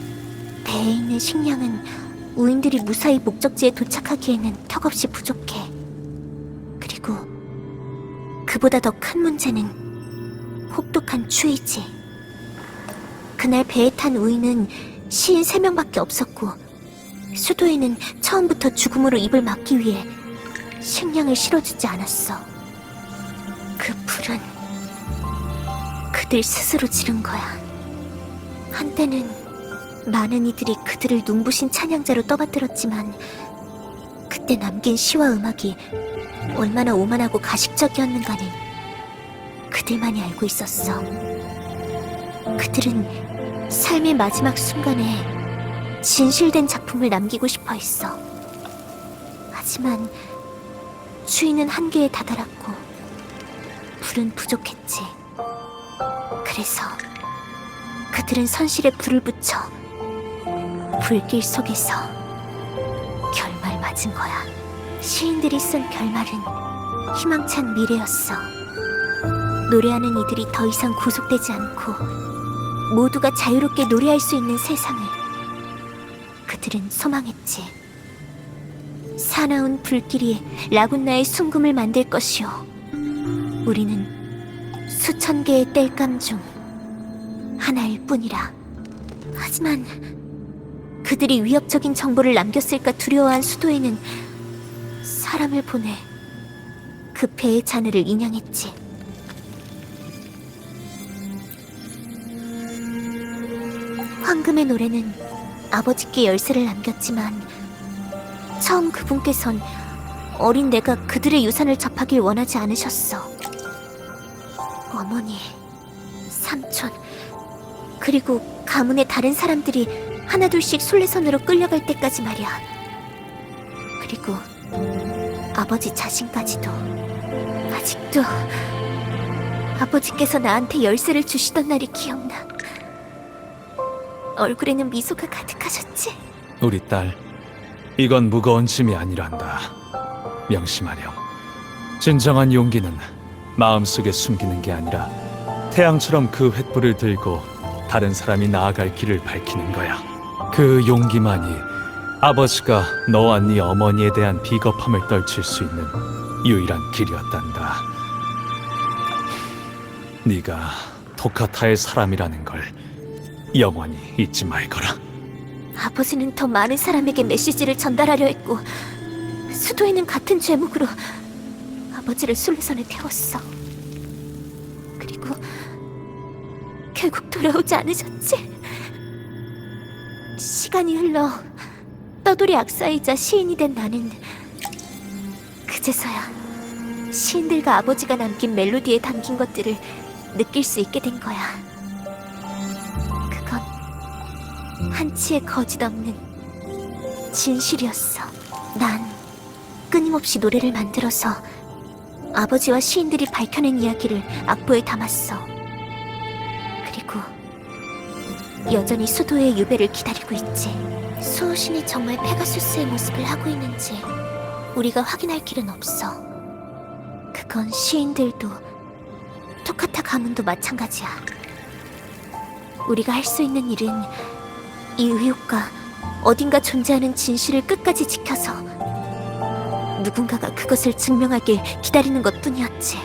배에 있는 식량은 우인들이 무사히 목적지에 도착하기에는 턱없이 부족해. 그리고 그보다 더 큰 문제는 혹독한 추위지. 그날 배에 탄 우인은 시인 3명밖에 없었고, 수도에는 처음부터 죽음으로 입을 막기 위해 식량을 실어주지 않았어. 그 불은 그들 스스로 지른 거야. 한때는 많은 이들이 그들을 눈부신 찬양자로 떠받들었지만 그때 남긴 시와 음악이 얼마나 오만하고 가식적이었는가는 그들만이 알고 있었어. 그들은 삶의 마지막 순간에 진실된 작품을 남기고 싶어 했어. 하지만 추위는 한계에 다다랐고 불은 부족했지. 그래서 그들은 선실에 불을 붙여 불길 속에서 결말 맞은 거야. 시인들이 쓴 결말은 희망찬 미래였어. 노래하는 이들이 더 이상 구속되지 않고 모두가 자유롭게 노래할 수 있는 세상을 그들은 소망했지. 사나운 불길이 라군나의 순금을 만들 것이요, 우리는 수천 개의 땔감 중 하나일 뿐이라. 하지만 그들이 위협적인 정보를 남겼을까 두려워한 수도에는 사람을 보내 그 배의 잔해를 인양했지. 황금의 노래는 아버지께 열쇠를 남겼지만 처음 그분께선 어린 내가 그들의 유산을 접하길 원하지 않으셨어. 어머니, 삼촌, 그리고 가문의 다른 사람들이 하나둘씩 순례선으로 끌려갈 때까지 말이야. 그리고 아버지 자신까지도. 아직도 아버지께서 나한테 열쇠를 주시던 날이 기억나. 얼굴에는 미소가 가득하셨지. 우리 딸, 이건 무거운 짐이 아니란다. 명심하렴. 진정한 용기는 마음속에 숨기는 게 아니라 태양처럼 그 횃불을 들고 다른 사람이 나아갈 길을 밝히는 거야. 그 용기만이 아버지가 너와 네 어머니에 대한 비겁함을 떨칠 수 있는 유일한 길이었단다. 네가 토카타의 사람이라는 걸 영원히 잊지 말거라. 아버지는 더 많은 사람에게 메시지를 전달하려 했고, 수도에는 같은 죄목으로 아버지를 순례선에 태웠어. 그리고 결국 돌아오지 않으셨지. 시간이 흘러 떠돌이 악사이자 시인이 된 나는 그제서야 시인들과 아버지가 남긴 멜로디에 담긴 것들을 느낄 수 있게 된 거야. 그건 한치의 거짓 없는 진실이었어. 난 끊임없이 노래를 만들어서 아버지와 시인들이 밝혀낸 이야기를 악보에 담았어. 그리고 여전히 수도의 유배를 기다리고 있지. 수호신이 정말 페가수스의 모습을 하고 있는지 우리가 확인할 길은 없어. 그건 시인들도 토카타 가문도 마찬가지야. 우리가 할 수 있는 일은 이 의혹과 어딘가 존재하는 진실을 끝까지 지켜서 누군가가 그것을 증명하길 기다리는 것뿐이었지.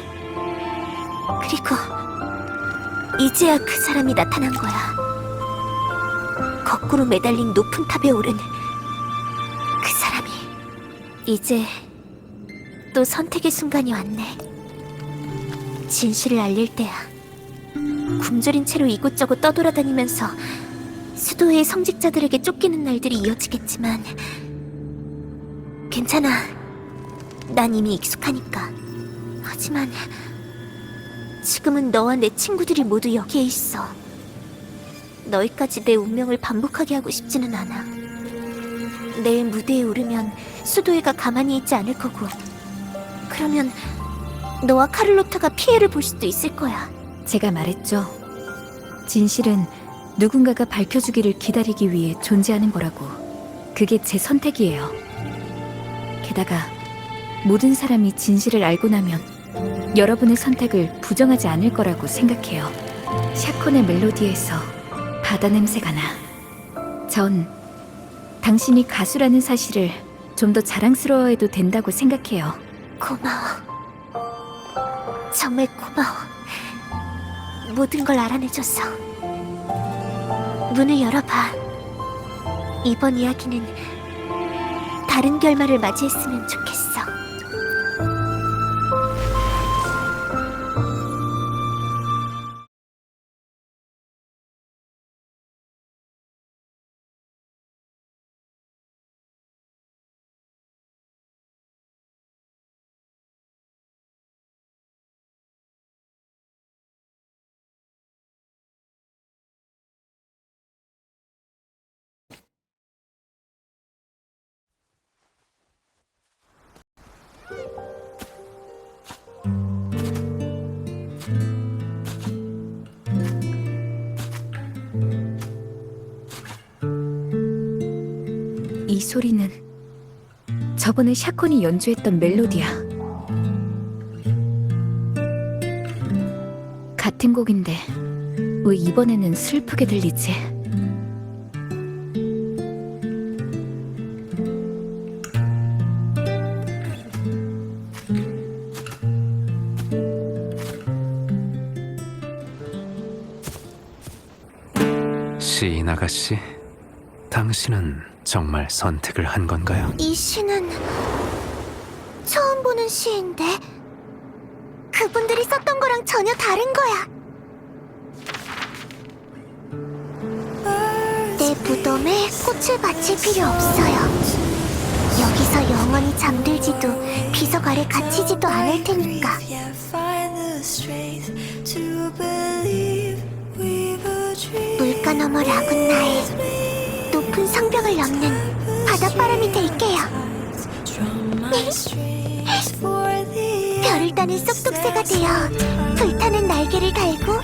그리고 이제야 그 사람이 나타난 거야. 거꾸로 매달린 높은 탑에 오른 그 사람이. 이제 또 선택의 순간이 왔네. 진실을 알릴 때야. 굶주린 채로 이곳저곳 떠돌아다니면서 수도의 성직자들에게 쫓기는 날들이 이어지겠지만 괜찮아. 난 이미 익숙하니까. 하지만 지금은 너와 내 친구들이 모두 여기에 있어. 너희까지 내 운명을 반복하게 하고 싶지는 않아. 내일 무대에 오르면 수도회가 가만히 있지 않을 거고, 그러면 너와 카를로타가 피해를 볼 수도 있을 거야. 제가 말했죠. 진실은 누군가가 밝혀주기를 기다리기 위해 존재하는 거라고. 그게 제 선택이에요. 게다가 모든 사람이 진실을 알고 나면 여러분의 선택을 부정하지 않을 거라고 생각해요. 샤콘의 멜로디에서 바다 냄새가 나. 전 당신이 가수라는 사실을 좀 더 자랑스러워해도 된다고 생각해요. 고마워. 정말 고마워. 모든 걸 알아내줘서. 문을 열어봐. 이번 이야기는 다른 결말을 맞이했으면 좋겠어. 이 소리는 저번에 샤콘이 연주했던 멜로디야. 같은 곡인데 왜 이번에는 슬프게 들리지? 시인 아가씨, 당신은 정말 선택을 한 건가요? 이 시는 처음 보는 시인데 그분들이 썼던 거랑 전혀 다른 거야. 내 무덤에 꽃을 바칠 필요 없어요. 여기서 영원히 잠들지도 비석 아래 갇히지도 않을 테니까. 물가 너머 라군나의 높은 성벽을 넘는 바닷바람이 될게요. 별을 따는 쏙독새가 되어 불타는 날개를 달고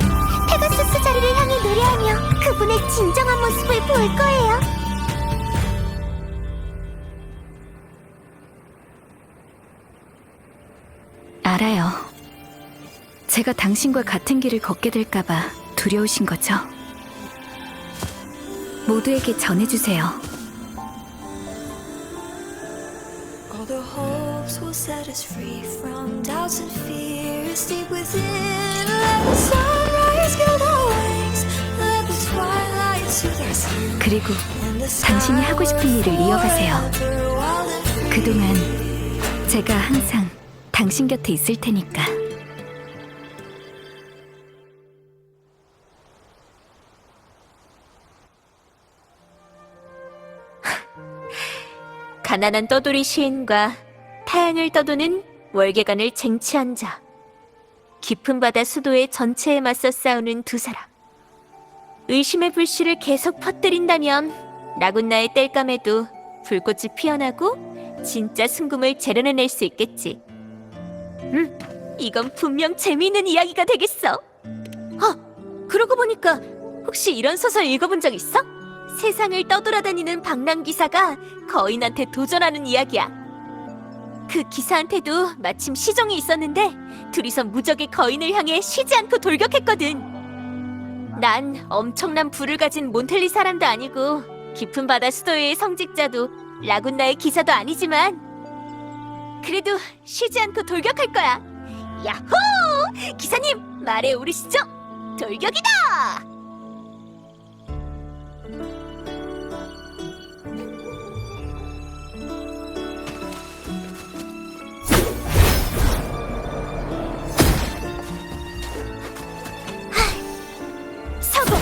페가수스 자리를 향해 노래하며 그분의 진정한 모습을 볼 거예요. 알아요. 제가 당신과 같은 길을 걷게 될까봐 두려우신 거죠? 모두에게 전해주세요. All the hopes will set us free from doubts and fears deep within. Let the sunrise gild our wings. Let the twilight soothe our skin. 그리고 당신이 하고 싶은 일을 이어가세요. 그동안 제가 항상 당신 곁에 있을 테니까. 가난한 떠돌이 시인과 타향을 떠도는 월계관을 쟁취한 자. 깊은 바다 수도의 전체에 맞서 싸우는 두 사람. 의심의 불씨를 계속 퍼뜨린다면 라군나의 땔감에도 불꽃이 피어나고 진짜 순금을 재련해낼 수 있겠지. 이건 분명 재미있는 이야기가 되겠어. 그러고 보니까 혹시 이런 소설 읽어본 적 있어? 세상을 떠돌아다니는 방랑기사가 거인한테 도전하는 이야기야. 그 기사한테도 마침 시종이 있었는데 둘이서 무적의 거인을 향해 쉬지 않고 돌격했거든. 난 엄청난 부를 가진 몬텔리 사람도 아니고 깊은 바다 수도의 성직자도 라군나의 기사도 아니지만 그래도 쉬지 않고 돌격할 거야. 야호! 기사님, 말해 오르시죠. 돌격이다. 성공.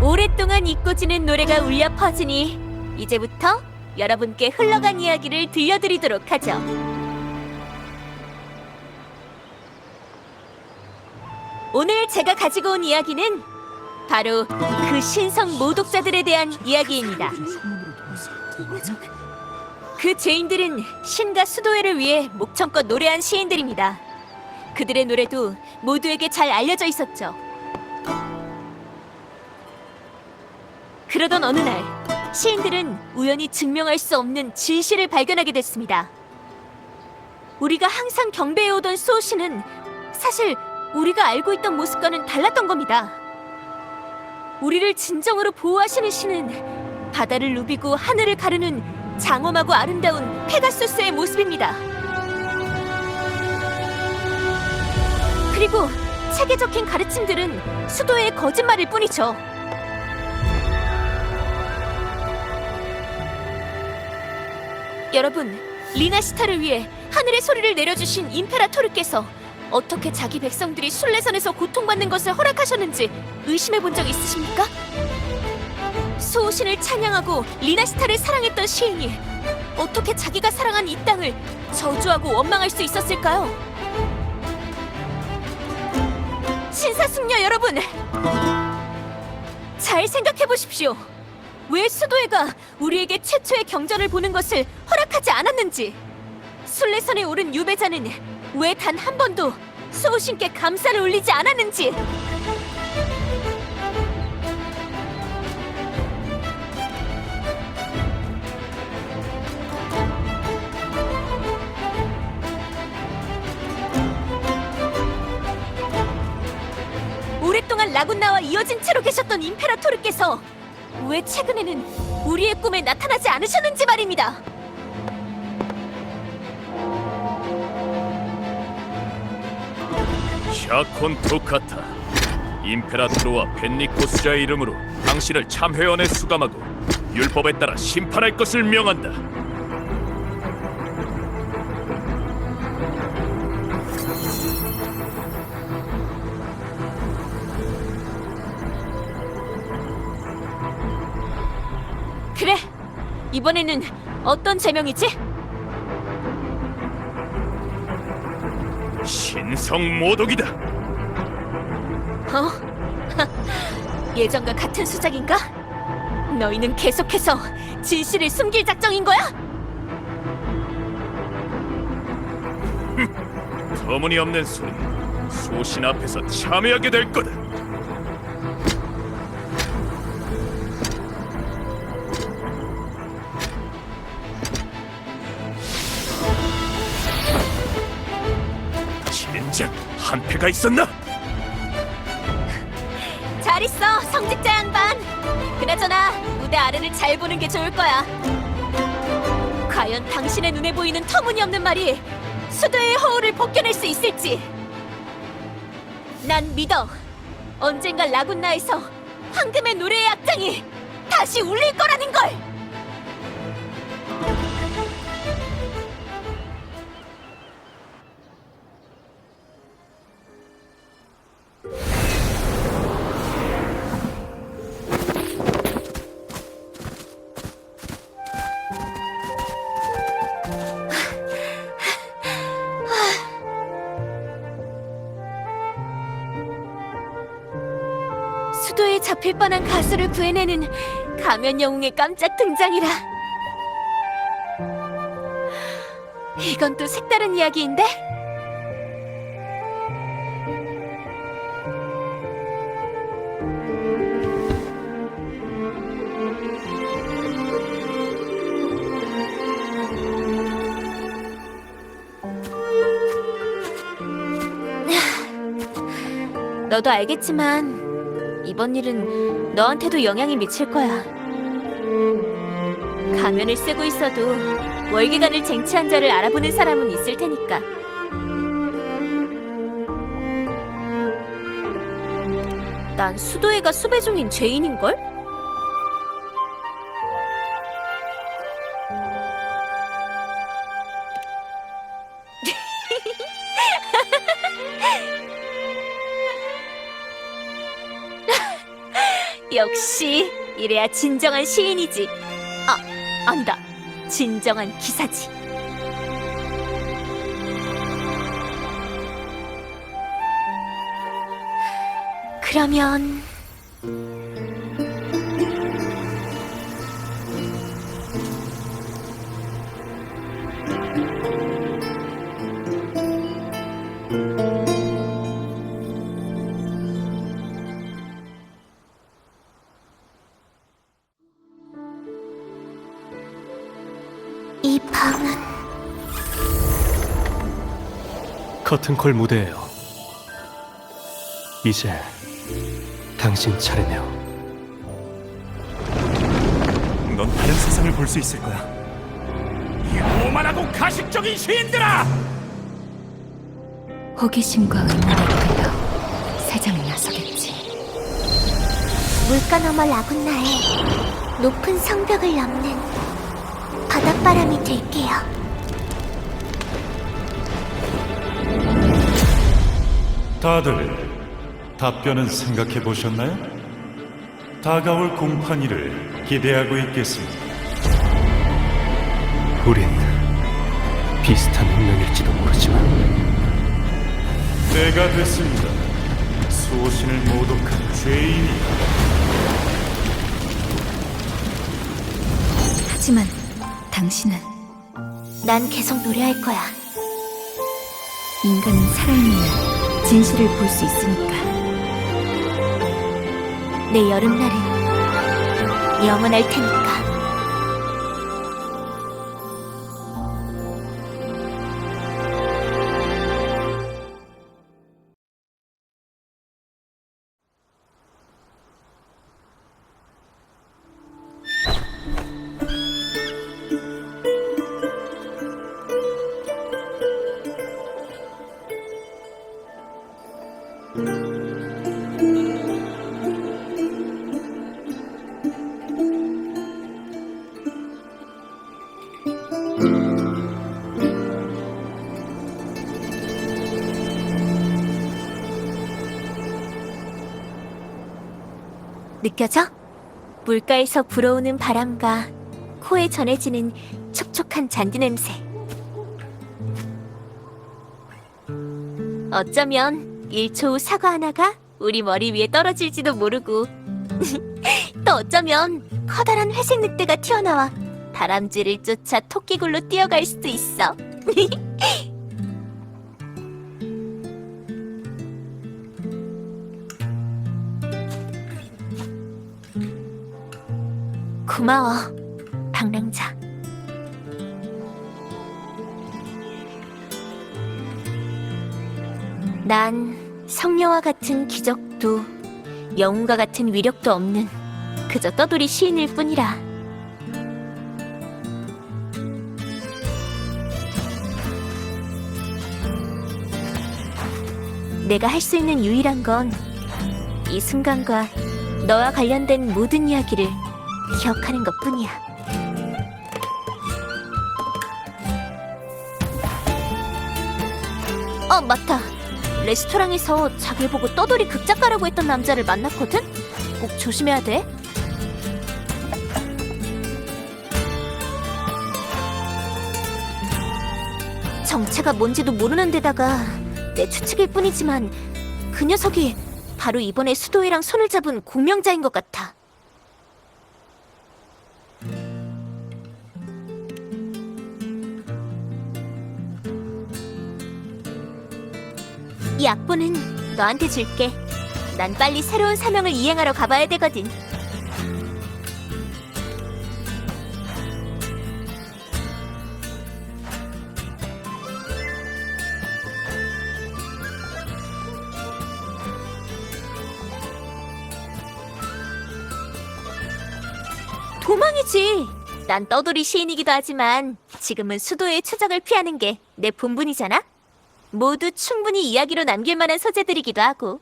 오랫동안 잊고 지는 노래가 울려 퍼지니 이제부터 여러분께 흘러간 이야기를 들려드리도록 하죠. 오늘 제가 가지고 온 이야기는 바로 그 신성 모독자들에 대한 이야기입니다. 그 죄인들은 신과 수도회를 위해 목청껏 노래한 시인들입니다. 그들의 노래도 모두에게 잘 알려져 있었죠. 그러던 어느 날 시인들은 우연히 증명할 수 없는 진실을 발견하게 됐습니다. 우리가 항상 경배해오던 수호신은 사실 우리가 알고 있던 모습과는 달랐던 겁니다. 우리를 진정으로 보호하시는 신은 바다를 누비고 하늘을 가르는 장엄하고 아름다운 페가수스의 모습입니다. 그리고 책에 적힌 가르침들은 수도의 거짓말일 뿐이죠. 여러분, 리나시타를 위해 하늘의 소리를 내려주신 임페라토르께서 어떻게 자기 백성들이 순례선에서 고통받는 것을 허락하셨는지 의심해 본 적 있으십니까? 수호신을 찬양하고 리나시타를 사랑했던 시인이 어떻게 자기가 사랑한 이 땅을 저주하고 원망할 수 있었을까요? 신사숙녀 여러분! 잘 생각해 보십시오. 왜 수도회가 우리에게 최초의 경전을 보는 것을 허락하지 않았는지, 순례선에 오른 유배자는 왜 단 한 번도 수호신께 감사를 올리지 않았는지, 오랫동안 라군나와 이어진 채로 계셨던 임페라토르께서 왜 최근에는 우리의 꿈에 나타나지 않으셨는지 말입니다. 샤콘 토카타, 임페라토르와 벤니코스자의 이름으로 당신을 참회원에 수감하고 율법에 따라 심판할 것을 명한다. 그래, 이번에는 어떤 제명이지? 신성 모독이다. 예전과 같은 수작인가? 너희는 계속해서 진실을 숨길 작정인 거야? 터무니없는 소리. 소신 앞에서 참여하게 될 거다. 정작 한패가 있었나? 잘 있어, 성직자 양반. 그나저나 무대 아래를 잘 보는 게 좋을 거야. 과연 당신의 눈에 보이는 터무니없는 말이 수도의 허울을 벗겨낼 수 있을지. 난 믿어. 언젠가 라군나에서 황금의 노래의 악장이 다시 울릴 거라는 걸. 수도에 잡힐 뻔한 가수를 구해내는 가면 영웅의 깜짝 등장이라. 이건 또 색다른 이야기인데? 너도 알겠지만 이번 일은 너한테도 영향이 미칠 거야. 가면을 쓰고 있어도 월계관을 쟁취한 자를 알아보는 사람은 있을 테니까. 난 수도회가 수배 중인 죄인인걸? 역시 이래야 진정한 시인이지. 아, 아니다. 진정한 기사지. 그러면 이 방은 커튼콜 무대예요. 이제 당신 차례네요. 넌 다른 세상을 볼 수 있을 거야. 이 오만하고 가식적인 시인들아! 호기심과 의문에 끌려 사장이 나서겠지. 물가 너머 라군나의 높은 성벽을 넘는 바닷바람이 될게요. 다들 답변은 생각해 보셨나요? 다가올 공판일을 기대하고 있겠습니다. 우린 비슷한 운명일지도 모르지만 때가 됐습니다. 수호신을 모독한 죄인이. 하지만 당신은 난 계속 노래할 거야. 인간은 살아있는 진실을 볼 수 있으니까. 내 여름날은 영원할 테니까. 느껴져? 물가에서 불어오는 바람과 코에 전해지는 촉촉한 잔디 냄새. 어쩌면 1초 후 사과 하나가 우리 머리 위에 떨어질지도 모르고 또 어쩌면 커다란 회색 늑대가 튀어나와 다람쥐를 쫓아 토끼굴로 뛰어갈 수도 있어. 고마워, 방랑자. 난 성녀와 같은 기적도 영웅과 같은 위력도 없는 그저 떠돌이 시인일 뿐이라. 내가 할 수 있는 유일한 건 이 순간과 너와 관련된 모든 이야기를 기억하는 것뿐이야. 맞다. 레스토랑에서 자길 보고 떠돌이 극작가라고 했던 남자를 만났거든? 꼭 조심해야 돼. 정체가 뭔지도 모르는 데다가 내 추측일 뿐이지만 그 녀석이 바로 이번에 수도회랑 손을 잡은 공명자인 것 같아. 이 악보는 너한테 줄게. 난 빨리 새로운 사명을 이행하러 가봐야 되거든. 도망이지. 난 떠돌이 시인이기도 하지만 지금은 수도의 추적을 피하는 게 내 본분이잖아. 모두 충분히 이야기로 남길 만한 소재들이기도 하고.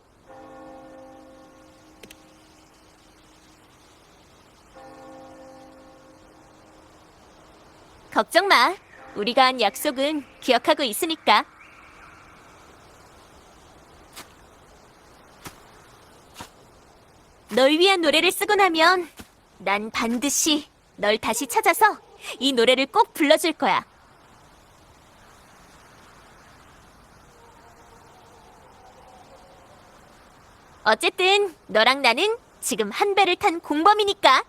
걱정 마. 우리가 한 약속은 기억하고 있으니까. 널 위한 노래를 쓰고 나면 난 반드시 널 다시 찾아서 이 노래를 꼭 불러줄 거야. 어쨌든 너랑 나는 지금 한 배를 탄 공범이니까.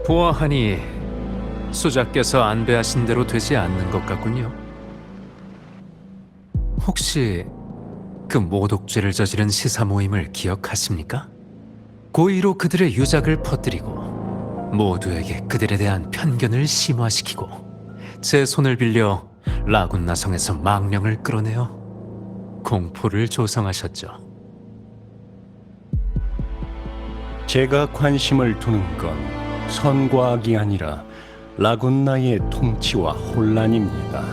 보아하니 수자께서 안배하신 대로 되지 않는 것 같군요. 혹시 그 모독죄를 저지른 시사 모임을 기억하십니까? 고의로 그들의 유작을 퍼뜨리고 모두에게 그들에 대한 편견을 심화시키고 제 손을 빌려 라군나 성에서 망령을 끌어내어 공포를 조성하셨죠. 제가 관심을 두는 건 선과 악이 아니라 라군나의 통치와 혼란입니다.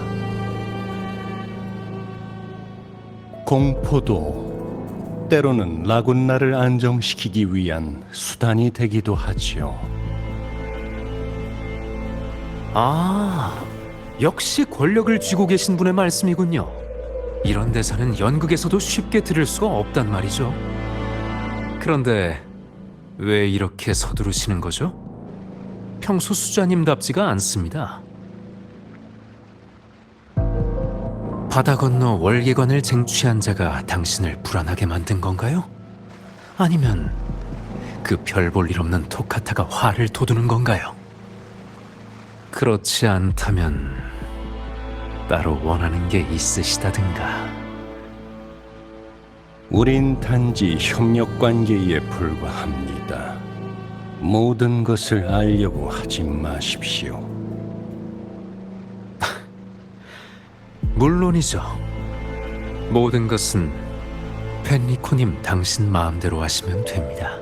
공포도 때로는 라군나를 안정시키기 위한 수단이 되기도 하지요. 아, 역시 권력을 쥐고 계신 분의 말씀이군요. 이런 대사는 연극에서도 쉽게 들을 수가 없단 말이죠. 그런데 왜 이렇게 서두르시는 거죠? 평소 수자님답지가 않습니다. 바다 건너 월계관을 쟁취한 자가 당신을 불안하게 만든 건가요? 아니면 그 별 볼 일 없는 토카타가 화를 돋우는 건가요? 그렇지 않다면 따로 원하는 게 있으시다든가. 우린 단지 협력 관계에 불과합니다. 모든 것을 알려고 하지 마십시오. 물론이죠. 모든 것은 펜리코님 당신 마음대로 하시면 됩니다.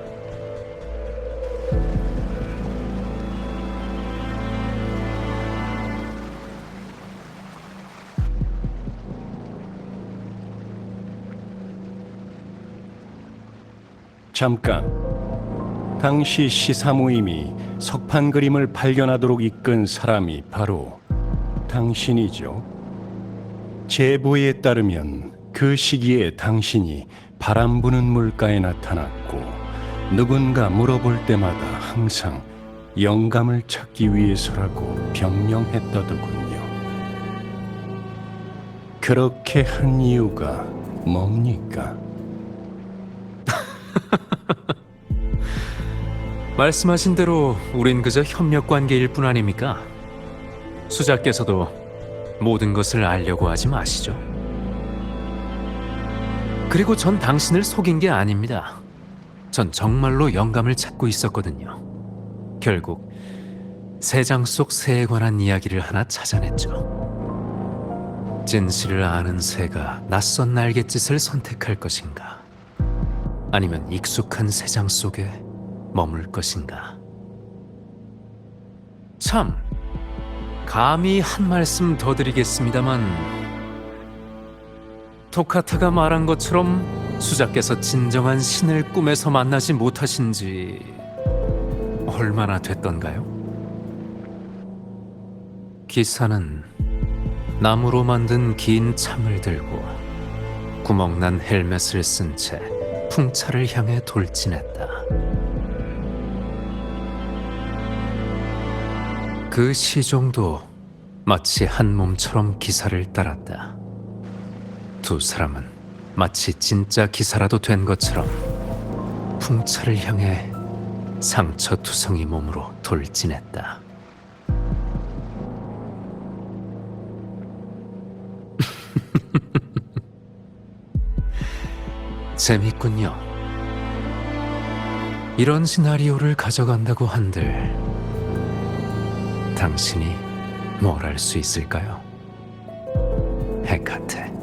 잠깐. 당시 시사 모임이 석판 그림을 발견하도록 이끈 사람이 바로 당신이죠. 제보에 따르면 그 시기에 당신이 바람 부는 물가에 나타났고 누군가 물어볼 때마다 항상 영감을 찾기 위해서라고 변명했다더군요. 그렇게 한 이유가 뭡니까? 말씀하신 대로 우린 그저 협력 관계일 뿐 아닙니까? 수자께서도 모든 것을 알려고 하지 마시죠. 그리고 전 당신을 속인 게 아닙니다. 전 정말로 영감을 찾고 있었거든요. 결국 새장 속 새에 관한 이야기를 하나 찾아냈죠. 진실을 아는 새가 낯선 날갯짓을 선택할 것인가? 아니면 익숙한 새장 속에 머물 것인가? 참, 감히 한 말씀 더 드리겠습니다만 토카타가 말한 것처럼 수자께서 진정한 신을 꿈에서 만나지 못하신 지 얼마나 됐던가요? 기사는 나무로 만든 긴 창을 들고 구멍난 헬멧을 쓴 채 풍차를 향해 돌진했다. 그 시종도 마치 한 몸처럼 기사를 따랐다. 두 사람은 마치 진짜 기사라도 된 것처럼 풍차를 향해 상처투성이 몸으로 돌진했다. 재밌군요. 이런 시나리오를 가져간다고 한들 당신이 뭘 할 수 있을까요? 헤카테.